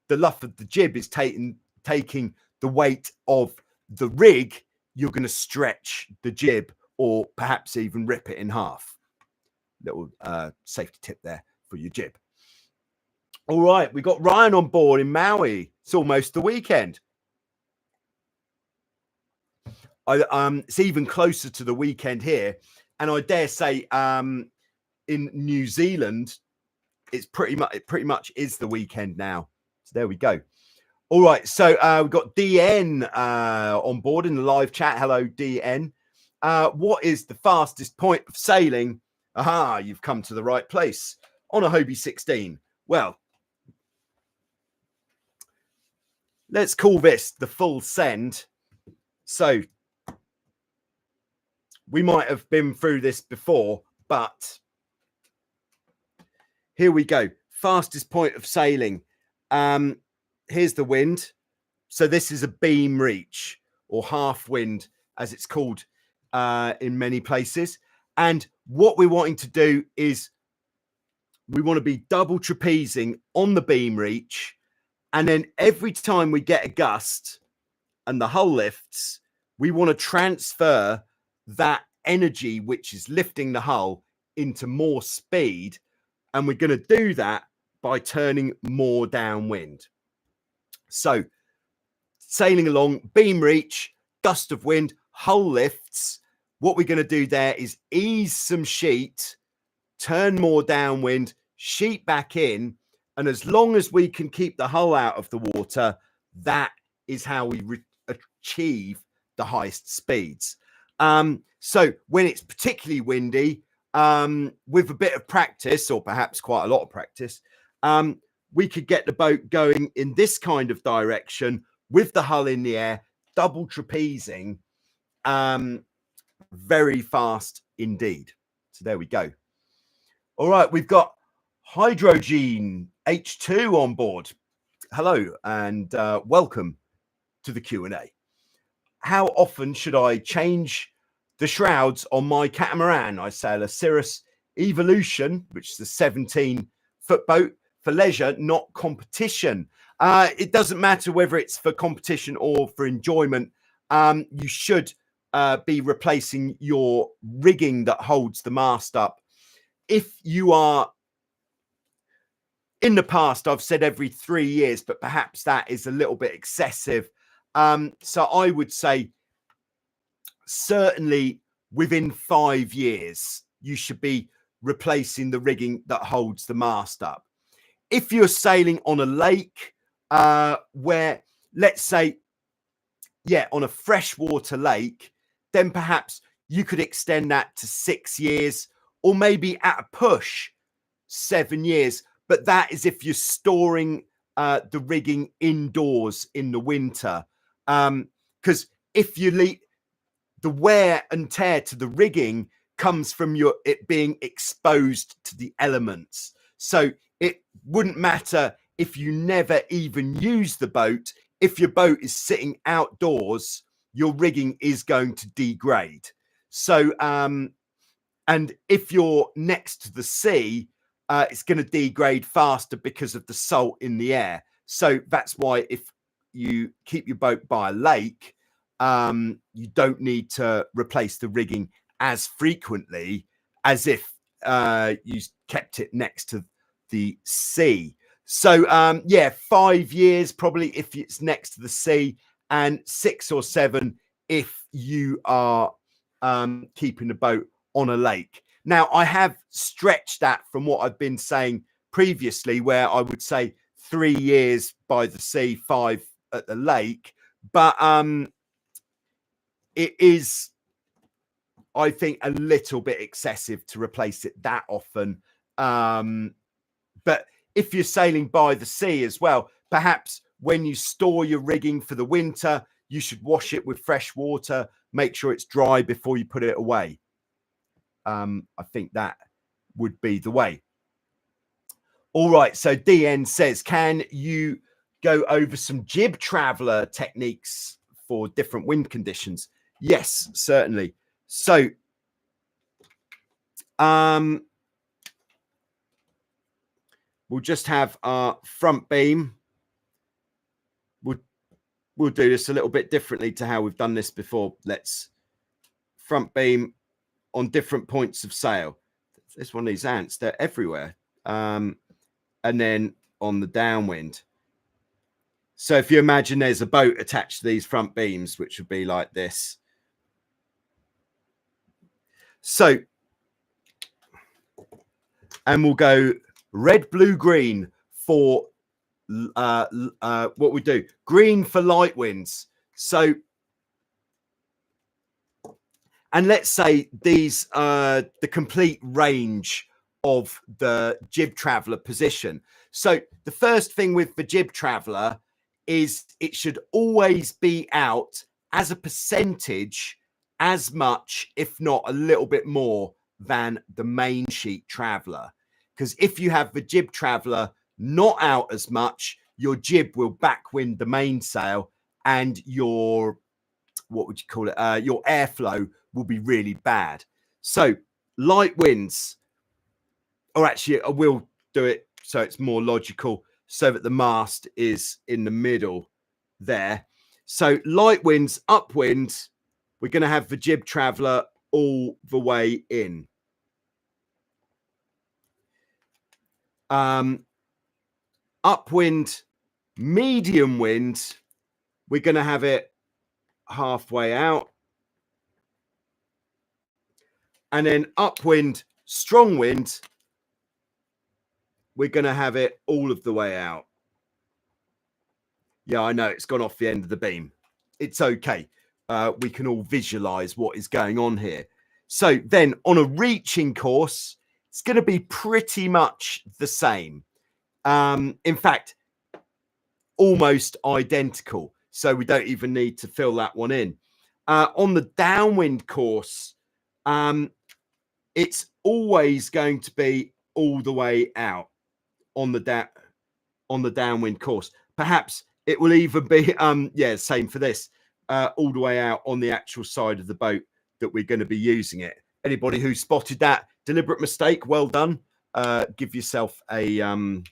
the luff of the jib is taking the weight of the rig, you're going to stretch the jib or perhaps even rip it in half. Little safety tip there for your jib. All right, we got Ryan on board in Maui. It's almost the weekend. It's even closer to the weekend here, and I dare say in New Zealand, it pretty much is the weekend now. So there we go. All right, so we've got DN on board in the live chat. Hello, DN. What is the fastest point of sailing? Aha, you've come to the right place on a Hobie 16. Well, let's call this the full send. So we might have been through this before, but here we go. Fastest point of sailing. Here's the wind. So this is a beam reach, or half wind, as it's called in many places. And what we're wanting to do is we want to be double trapezing on the beam reach. And then every time we get a gust and the hull lifts, we want to transfer that energy, which is lifting the hull, into more speed. And we're going to do that by turning more downwind. So sailing along, beam reach, gust of wind, hull lifts. What we're going to do there is ease some sheet, turn more downwind, sheet back in. And as long as we can keep the hull out of the water, that is how we achieve the highest speeds. So when it's particularly windy, with a bit of practice, or perhaps quite a lot of practice, we could get the boat going in this kind of direction with the hull in the air, double trapezing, very fast indeed. So there we go. All right, we've got Hydrogen H2 on board. Hello and welcome to the Q&A. How often should I change the shrouds on my catamaran? I sail a Cirrus Evolution, which is a 17-foot boat for leisure, not competition. It doesn't matter whether it's for competition or for enjoyment. You should be replacing your rigging that holds the mast up. If you are, in the past, I've said every 3 years, but perhaps that is a little bit excessive. So I would say certainly within 5 years, you should be replacing the rigging that holds the mast up. If you're sailing on a lake where, let's say, on a freshwater lake, then perhaps you could extend that to 6 years, or maybe at a push 7 years. But that is if you're storing the rigging indoors in the winter. Because if you leave, the wear and tear to the rigging comes from it being exposed to the elements. So it wouldn't matter if you never even use the boat. If your boat is sitting outdoors, your rigging is going to degrade. So, and if you're next to the sea, it's going to degrade faster because of the salt in the air. So that's why if you keep your boat by a lake, you don't need to replace the rigging as frequently as if you kept it next to the sea. So 5 years probably if it's next to the sea, and 6 or 7 if you are keeping the boat on a lake. Now, I have stretched that from what I've been saying previously, where I would say 3 years by the sea, 5 at the lake. But it is, I think, a little bit excessive to replace it that often. But if you're sailing by the sea as well, perhaps when you store your rigging for the winter, you should wash it with fresh water, make sure it's dry before you put it away. I think that would be the way. All right, so DN says, can you go over some jib traveler techniques for different wind conditions? Yes, certainly. So we'll just have our front beam. We'll do this a little bit differently to how we've done this before. Let's front beam on different points of sail. This one of these ants, they're everywhere. And then on the downwind. So if you imagine there's a boat attached to these front beams, which would be like this. So, and we'll go red, blue, green for what we do. Green for light winds. So, and let's say these are the complete range of the jib traveler position. So the first thing with the jib traveler is it should always be out as a percentage as much, if not a little bit more, than the main sheet traveler. Because if you have the jib traveler not out as much, your jib will backwind the mainsail, and your, what would you call it? Your airflow will be really bad. So light winds, or actually I will do it so it's more logical, so that the mast is in the middle there. So light winds, upwind, we're going to have the jib traveler all the way in. Upwind, medium wind, we're going to have it halfway out. And then upwind, strong wind, we're going to have it all of the way out. Yeah, I know it's gone off the end of the beam. It's okay. We can all visualize what is going on here. So then on a reaching course, it's going to be pretty much the same. In fact, almost identical. So we don't even need to fill that one in. On the downwind course, it's always going to be all the way out on the downwind course. perhaps it will even be, yeah, same for this, all the way out on the actual side of the boat that we're going to be using it. Anybody who spotted that deliberate mistake, well done. Give yourself a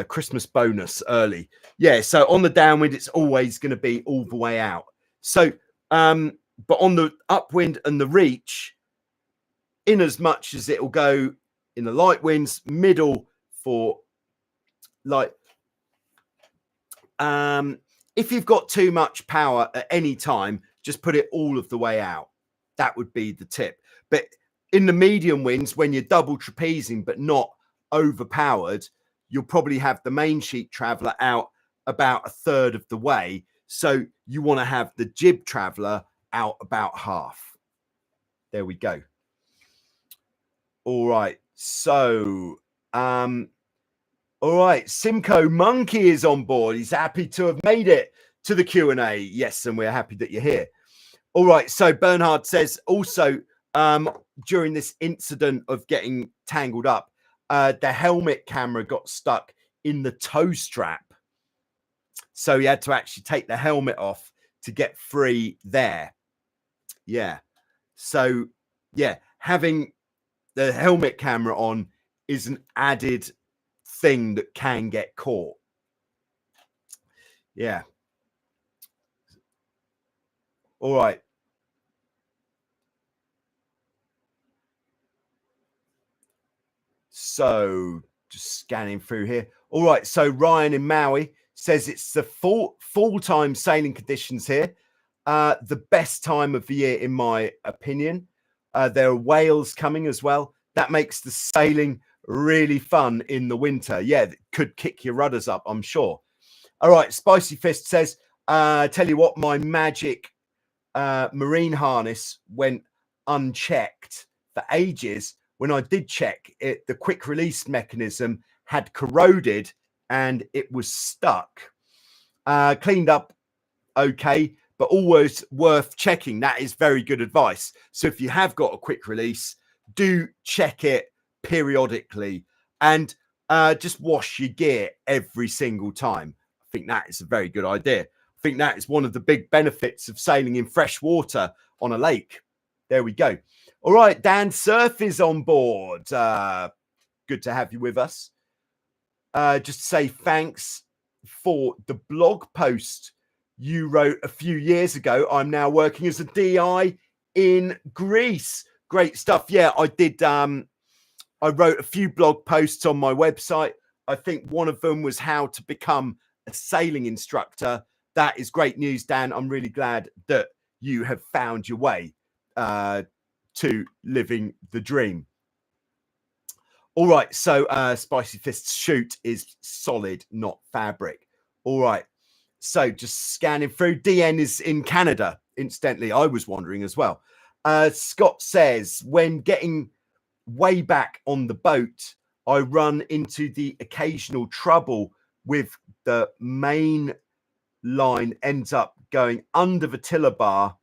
Christmas bonus early. Yeah, so on the downwind, it's always going to be all the way out. So, but on the upwind and the reach, in as much as it'll go in the light winds, middle for like, if you've got too much power at any time, just put it all of the way out. That would be the tip. But in the medium winds, when you're double trapezing but not overpowered, you'll probably have the main sheet traveler out about a third of the way. So you want to have the jib traveler out about half. There we go. All right. So, all right. Simcoe Monkey is on board. He's happy to have made it to the Q&A. Yes, and we're happy that you're here. All right. So Bernhard says also, during this incident of getting tangled up, the helmet camera got stuck in the toe strap. So he had to actually take the helmet off to get free there. Yeah. So, yeah, having the helmet camera on is an added thing that can get caught. Yeah. All right. So just scanning through here. All right. So Ryan in Maui says it's the full-time sailing conditions here. The best time of the year, in my opinion. There are whales coming as well. That makes the sailing really fun in the winter. Yeah, it could kick your rudders up, I'm sure. All right. Spicy Fist says, tell you what, my magic marine harness went unchecked for ages. When I did check it, the quick release mechanism had corroded and it was stuck. Cleaned up okay, but always worth checking. That is very good advice. So if you have got a quick release, do check it periodically and just wash your gear every single time. I think that is a very good idea. I think that is one of the big benefits of sailing in fresh water on a lake. There we go. All right, Dan Surf is on board. Good to have you with us. Just to say thanks for the blog post you wrote a few years ago. I'm now working as a DI in Greece. Great stuff. Yeah, I did. I wrote a few blog posts on my website. I think one of them was how to become a sailing instructor. That is great news, Dan. I'm really glad that you have found your way to living the dream. All right, so Spicy Fist's chute is solid, not fabric. All right, so just scanning through. DN is in Canada, incidentally. I was wondering as well. Scott says, when getting way back on the boat, I run into the occasional trouble with the main line ends up going under the tiller bar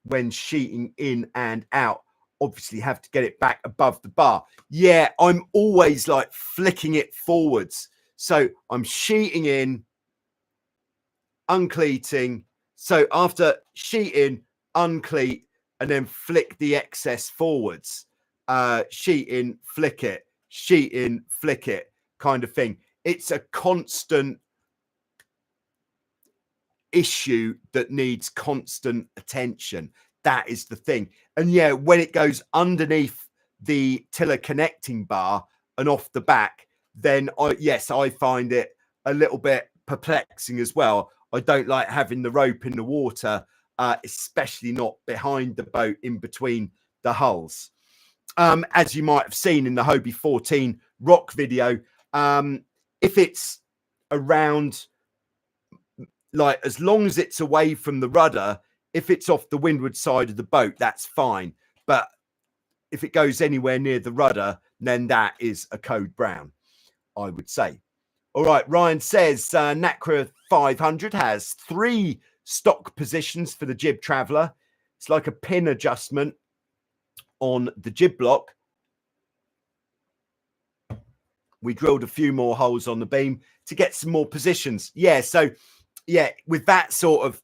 when sheeting in and out. Obviously have to get it back above the bar. Yeah, I'm always like flicking it forwards. So I'm sheeting in, uncleating. So after sheeting, uncleat, and then flick the excess forwards. Sheeting, flick it, sheeting, flick it kind of thing. It's a constant issue that needs constant attention. That is the thing. And yeah, when it goes underneath the tiller connecting bar and off the back, then I find it a little bit perplexing as well. I don't like having the rope in the water, especially not behind the boat in between the hulls. As you might have seen in the Hobie 14 rock video, if it's around, like, as long as it's away from the rudder, if it's off the windward side of the boat, that's fine. But if it goes anywhere near the rudder, then that is a code brown, I would say. All right, Ryan says Nacra 500 has 3 stock positions for the jib traveler. It's like a pin adjustment on the jib block. we drilled a few more holes on the beam to get some more positions. Yeah, so yeah, with that sort of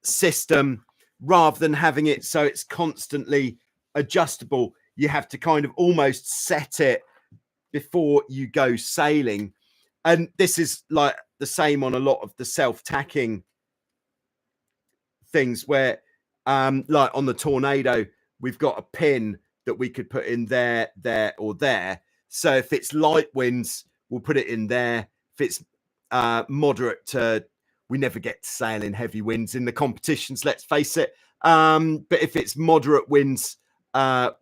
system, rather than having it so it's constantly adjustable, you have to kind of almost set it before you go sailing. And this is like the same on a lot of the self-tacking things where like on the Tornado, we've got a pin that we could put in there, there, or there. So if it's light winds, we'll put it in there. If it's moderate to, we never get to sail in heavy winds in the competitions, let's face it. But if it's moderate winds,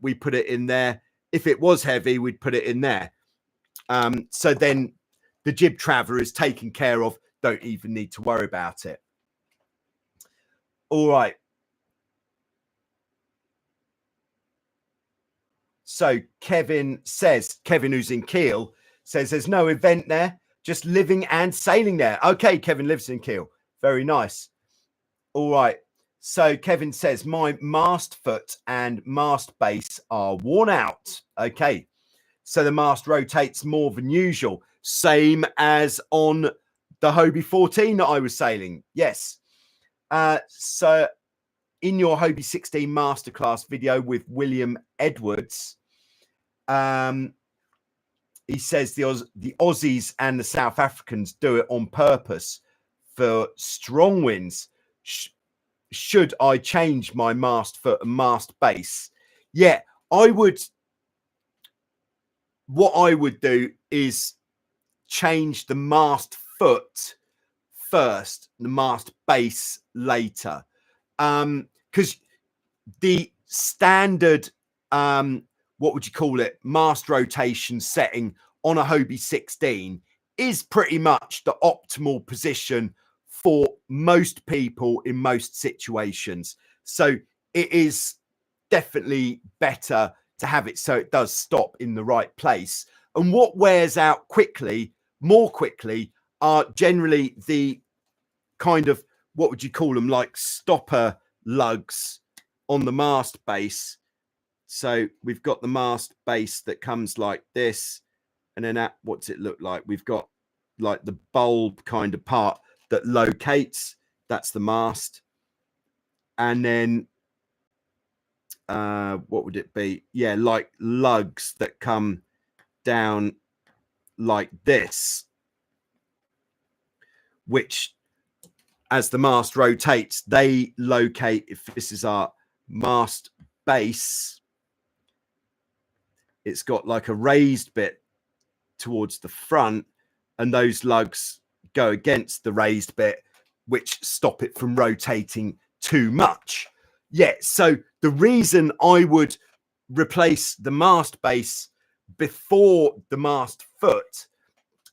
we put it in there. If it was heavy, we'd put it in there. So then the jib traveler is taken care of. Don't even need to worry about it. All right. So Kevin says, Kevin who's in Kiel, says there's no event there, just living and sailing there. Okay, Kevin lives in Kiel. Very nice. All right. So Kevin says, my mast foot and mast base are worn out. Okay. So the mast rotates more than usual. Same as on the Hobie 14 that I was sailing. Yes. So in your Hobie 16 masterclass video with William Edwards, he says the Aussies and the South Africans do it on purpose for strong winds. Should I change my mast foot and mast base? Yeah, I would. What I would do is change the mast foot first, the mast base later. Because the standard, what would you call it, mast rotation setting on a Hobie 16 is pretty much the optimal position for most people in most situations. So it is definitely better to have it so it does stop in the right place. And what wears out quickly, more quickly, are generally the kind of, what would you call them, like stopper lugs on the mast base. So we've got the mast base that comes like this, and then that, what's it look like? We've got like the bulb kind of part that locates, that's the mast. And then what would it be? Yeah, like lugs that come down like this, which as the mast rotates, they locate, if this is our mast base, it's got like a raised bit towards the front, and those lugs go against the raised bit, which stop it from rotating too much. Yeah, so the reason I would replace the mast base before the mast foot,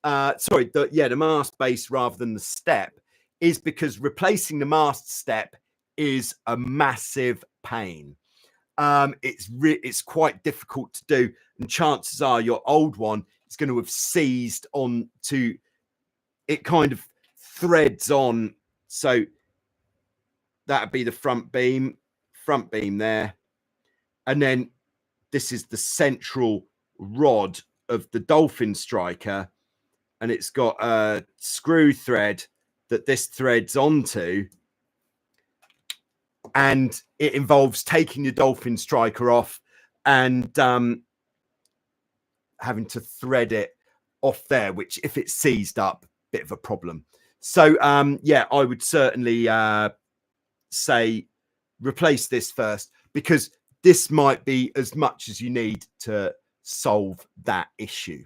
the mast base rather than the step, is because replacing the mast step is a massive pain. It's quite difficult to do, and chances are your old one is going to have seized on to it, kind of threads on. So that'd be the front beam there, and then this is the central rod of the dolphin striker, and it's got a screw thread that this threads onto, and it involves taking the dolphin striker off and having to thread it off there, which if it's seized up, bit of a problem. So yeah, I would certainly say replace this first, because this might be as much as you need to solve that issue.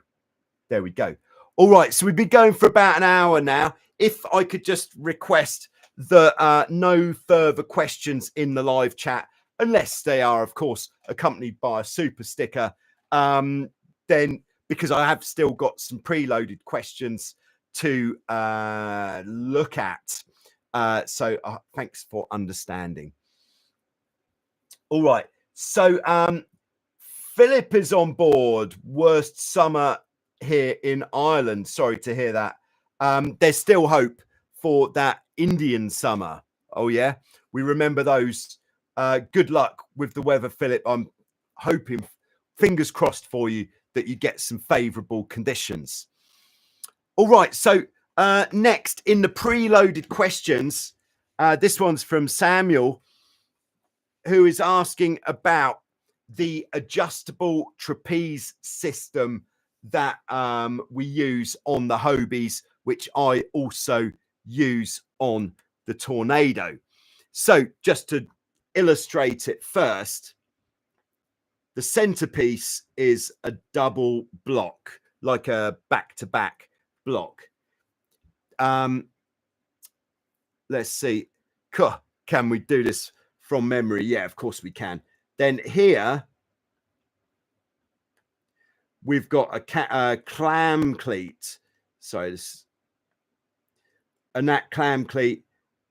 There we go. All right, so we've been going for about an hour now. If I could just request that no further questions in the live chat, unless they are, of course, accompanied by a super sticker, then, because I have still got some preloaded questions to look at. So thanks for understanding. All right. So Philip is on board. Worst summer here in Ireland. Sorry to hear that. There's still hope for that Indian summer. Oh, yeah. We remember those. Good luck with the weather, Philip. I'm hoping, fingers crossed for you, that you get some favorable conditions. All right, so next in the preloaded questions, this one's from Samuel, who is asking about the adjustable trapeze system that we use on the Hobies, which I also use on the Tornado. So just to illustrate it first, the centerpiece is a double block, like a back-to-back block. Let's see. Can we do this from memory? Yeah, of course we can. Then here we've got a clam cleat. Sorry, and that clam cleat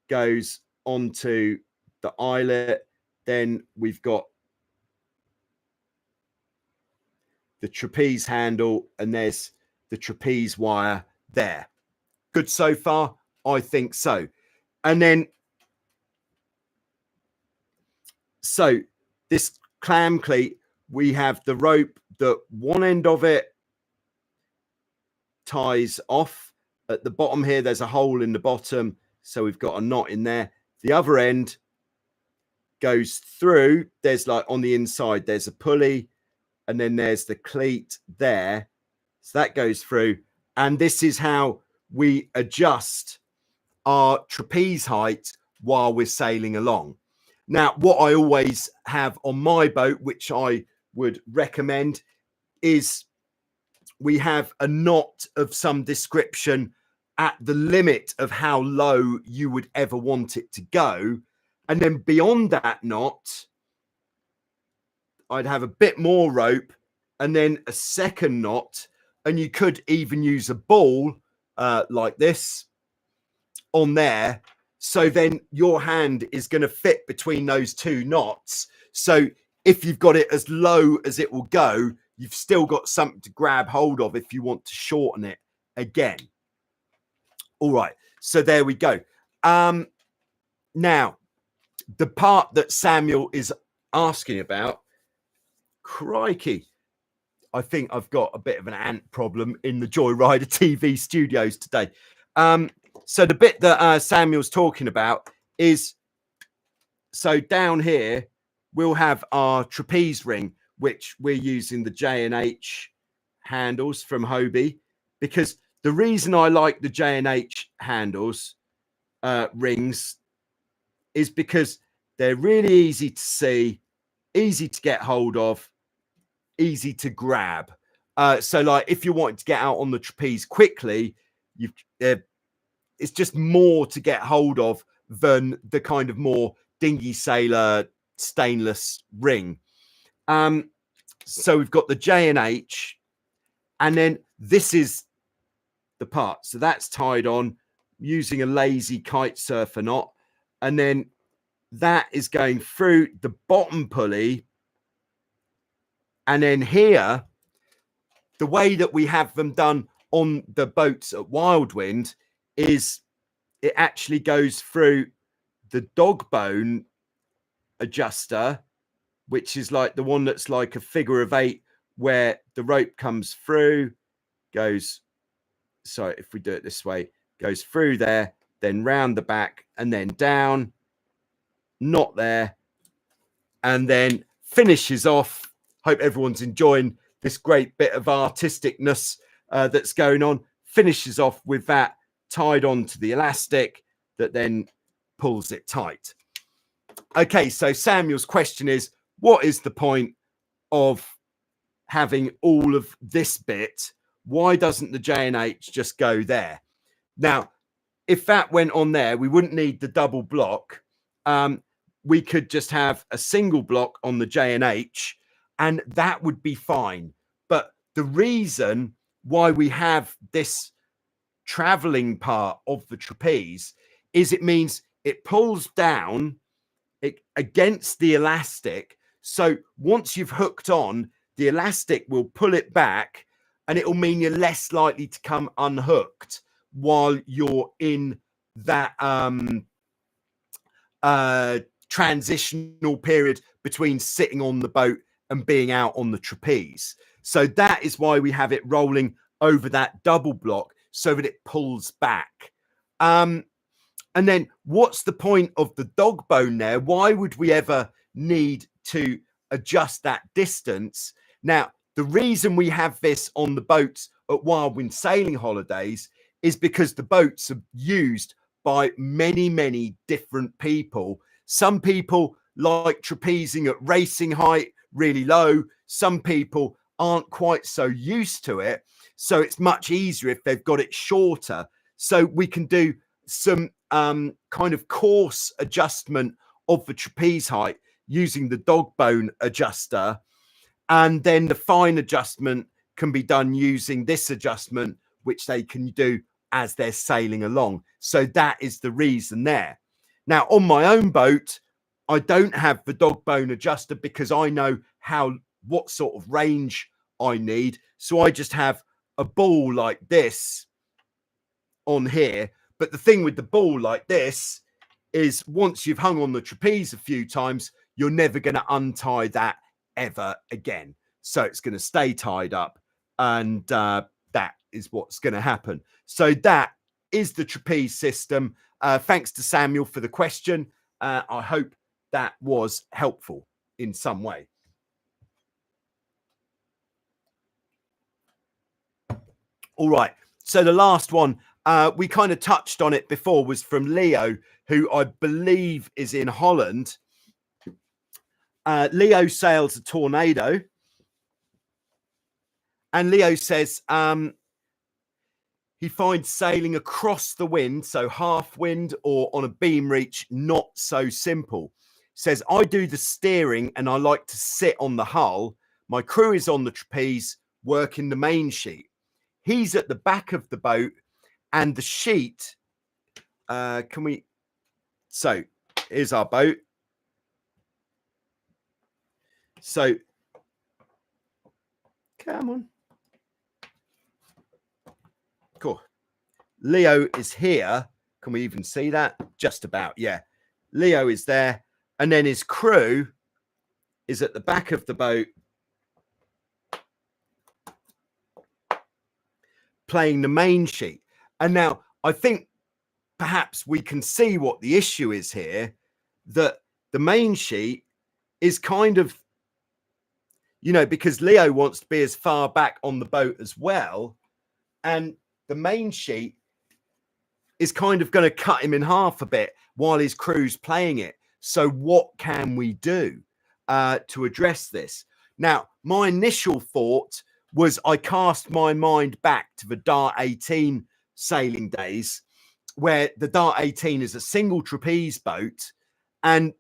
goes onto the eyelet. Then we've got the trapeze handle, and there's the trapeze wire there. Good so far? I think so. And then, so this clam cleat, we have the rope that one end of it ties off. At the bottom here, there's a hole in the bottom, so we've got a knot in there. The other end goes through. There's like on the inside, there's a pulley, and then there's the cleat there. So that goes through. And this is how we adjust our trapeze height while we're sailing along. Now, what I always have on my boat, which I would recommend, is we have a knot of some description at the limit of how low you would ever want it to go. And then beyond that knot, I'd have a bit more rope and then a second knot. And you could even use a ball like this on there. So then your hand is going to fit between those two knots. So if you've got it as low as it will go, you've still got something to grab hold of if you want to shorten it again. All right. So there we go. Now, the part that Samuel is asking about, crikey, I think I've got a bit of an ant problem in the Joyrider TV studios today. So the bit that Samuel's talking about is, so down here, we'll have our trapeze ring, which we're using the J&H handles from Hobie, because the reason I like the J&H handles rings is because they're really easy to see, easy to get hold of, easy to grab. So like if you want to get out on the trapeze quickly, it's just more to get hold of than the kind of more dinghy sailor stainless ring. So we've got the J&H, and then this is the part. So that's tied on using a lazy kite surfer knot, and then that is going through the bottom pulley. And then here, the way that we have them done on the boats at Wildwind is it actually goes through the dog bone adjuster, which is like the one that's like a figure of 8 where the rope comes through, goes, sorry, if we do it this way, goes through there, then round the back and then down, not there, and then finishes off. Hope everyone's enjoying this great bit of artisticness that's going on. Finishes off with that tied onto the elastic that then pulls it tight. Okay, so Samuel's question is, what is the point of having all of this bit? Why doesn't the J&H just go there? Now, if that went on there, we wouldn't need the double block. We could just have a single block on the J&H, and that would be fine. But the reason why we have this traveling part of the trapeze is it means it pulls down against the elastic. So once you've hooked on, the elastic will pull it back, and it will mean you're less likely to come unhooked while you're in that transitional period between sitting on the boat and being out on the trapeze. So that is why we have it rolling over that double block so that it pulls back. And then what's the point of the dog bone there? Why would we ever need to adjust that distance? Now, the reason we have this on the boats at Wild Wind Sailing Holidays is because the boats are used by many, many different people. Some people like trapezing at racing height, really low. Some people aren't quite so used to it. So it's much easier if they've got it shorter. So we can do some kind of coarse adjustment of the trapeze height using the dog bone adjuster. And then the fine adjustment can be done using this adjustment, which they can do as they're sailing along. So that is the reason there. Now, on my own boat, I don't have the dog bone adjuster because I know what sort of range I need. So I just have a ball like this on here. But the thing with the ball like this is once you've hung on the trapeze a few times, you're never going to untie that ever again. So it's going to stay tied up, and that is what's going to happen. So that is the trapeze system. Thanks to Samuel for the question. I hope that was helpful in some way. All right. So the last one, we kind of touched on it before, was from Leo, who I believe is in Holland. Leo sails a Tornado. And Leo says he finds sailing across the wind, so half wind or on a beam reach, not so simple. Says, I do the steering and I like to sit on the hull. My crew is on the trapeze, working the main sheet. He's at the back of the boat and the sheet. So here's our boat. So come on. Cool. Leo is here. Can we even see that? Just about, yeah. Leo is there. And then his crew is at the back of the boat playing the main sheet. And now I think perhaps we can see what the issue is here, that the main sheet is kind of, you know, because Leo wants to be as far back on the boat as well. And the main sheet is kind of going to cut him in half a bit while his crew's playing it. So what can we do to address this? Now, my initial thought was I cast my mind back to the Dart 18 sailing days, where the Dart 18 is a single trapeze boat, and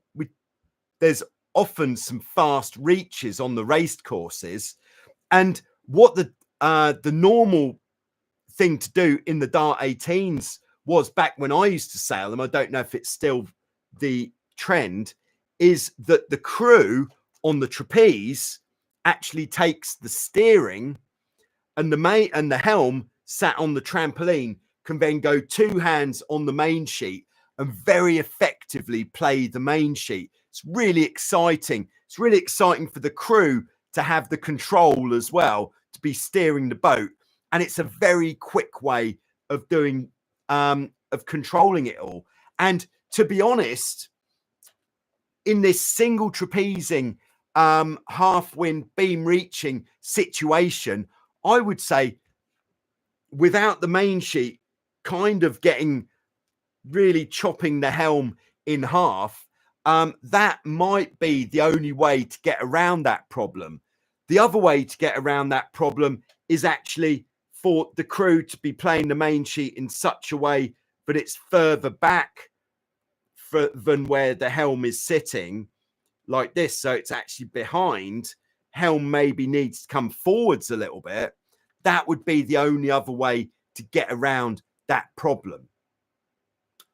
there's often some fast reaches on the raced courses. And what the normal thing to do in the Dart 18s was, back when I used to sail them, I don't know if it's still the trend, is that the crew on the trapeze actually takes the steering, and the helm sat on the trampoline can then go two hands on the main sheet and very effectively play the main sheet. It's really exciting. It's really exciting for the crew to have the control as well, to be steering the boat. And it's a very quick way of doing, of controlling it all. And to be honest, in this single trapezing, half wind beam reaching situation, I would say without the main sheet kind of really chopping the helm in half, that might be the only way to get around that problem. The other way to get around that problem is actually for the crew to be playing the main sheet in such a way that it's further back than where the helm is sitting, like this. So it's actually behind. Helm maybe needs to come forwards a little bit. That would be the only other way to get around that problem,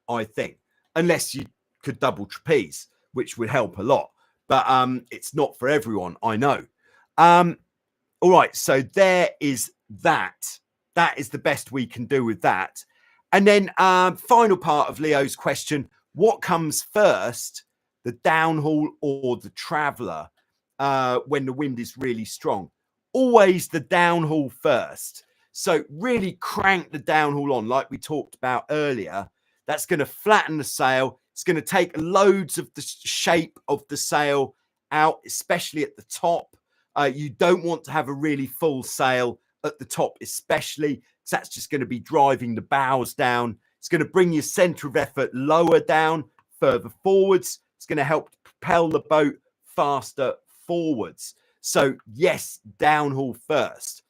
I think, unless you could double trapeze, which would help a lot. But it's not for everyone, I know. All right, so there is that. That is the best we can do with that. And then final part of Leo's question, what comes first, the downhaul or the traveller when the wind is really strong? always the downhaul first. So really crank the downhaul on like we talked about earlier. That's going to flatten the sail. It's going to take loads of the shape of the sail out, especially at the top. You don't want to have a really full sail at the top, especially because that's just going to be driving the bows down. It's going to bring your center of effort lower down, further forwards. It's going to help propel the boat faster forwards. So yes, downhaul first.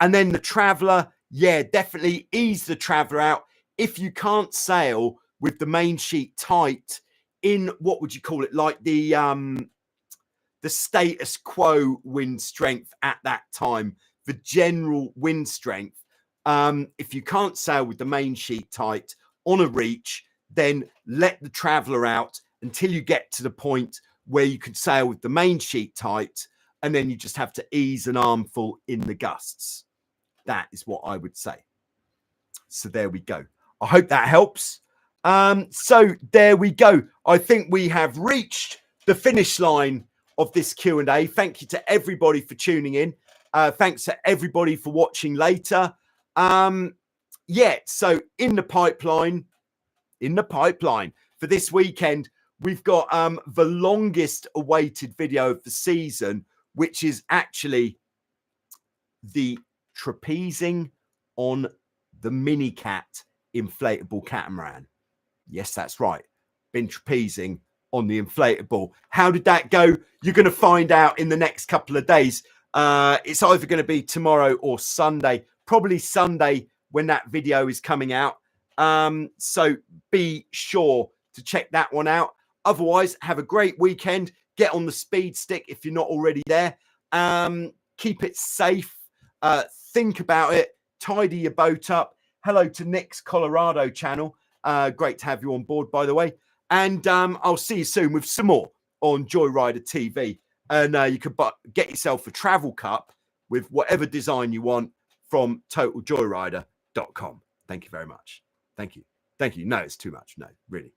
And then the traveler, yeah, definitely ease the traveler out. If you can't sail with the main sheet tight in, what would you call it, like the status quo wind strength at that time, the general wind strength, if you can't sail with the main sheet tight on a reach, then let the traveler out until you get to the point where you can sail with the main sheet tight, and then you just have to ease an armful in the gusts. That is what I would say. So there we go. I hope that helps. So there we go. I think we have reached the finish line of this Q&A. Thank you to everybody for tuning in. Thanks to everybody for watching later. Yeah, so in the pipeline for this weekend, we've got the longest awaited video of the season, which is actually the trapezing on the Minicat inflatable catamaran. Yes, that's right. Been trapezing on the inflatable. How did that go? You're going to find out in the next couple of days. It's either going to be tomorrow or Sunday, probably Sunday when that video is coming out. So be sure to check that one out. Otherwise, have a great weekend. Get on the speed stick if you're not already there. Keep it safe. Think about it. Tidy your boat up. Hello to Nick's Colorado channel. Great to have you on board, by the way. And I'll see you soon with some more on Joyrider TV. And you can get yourself a travel cup with whatever design you want from totaljoyrider.com. Thank you very much. Thank you. Thank you. No, it's too much. No, really.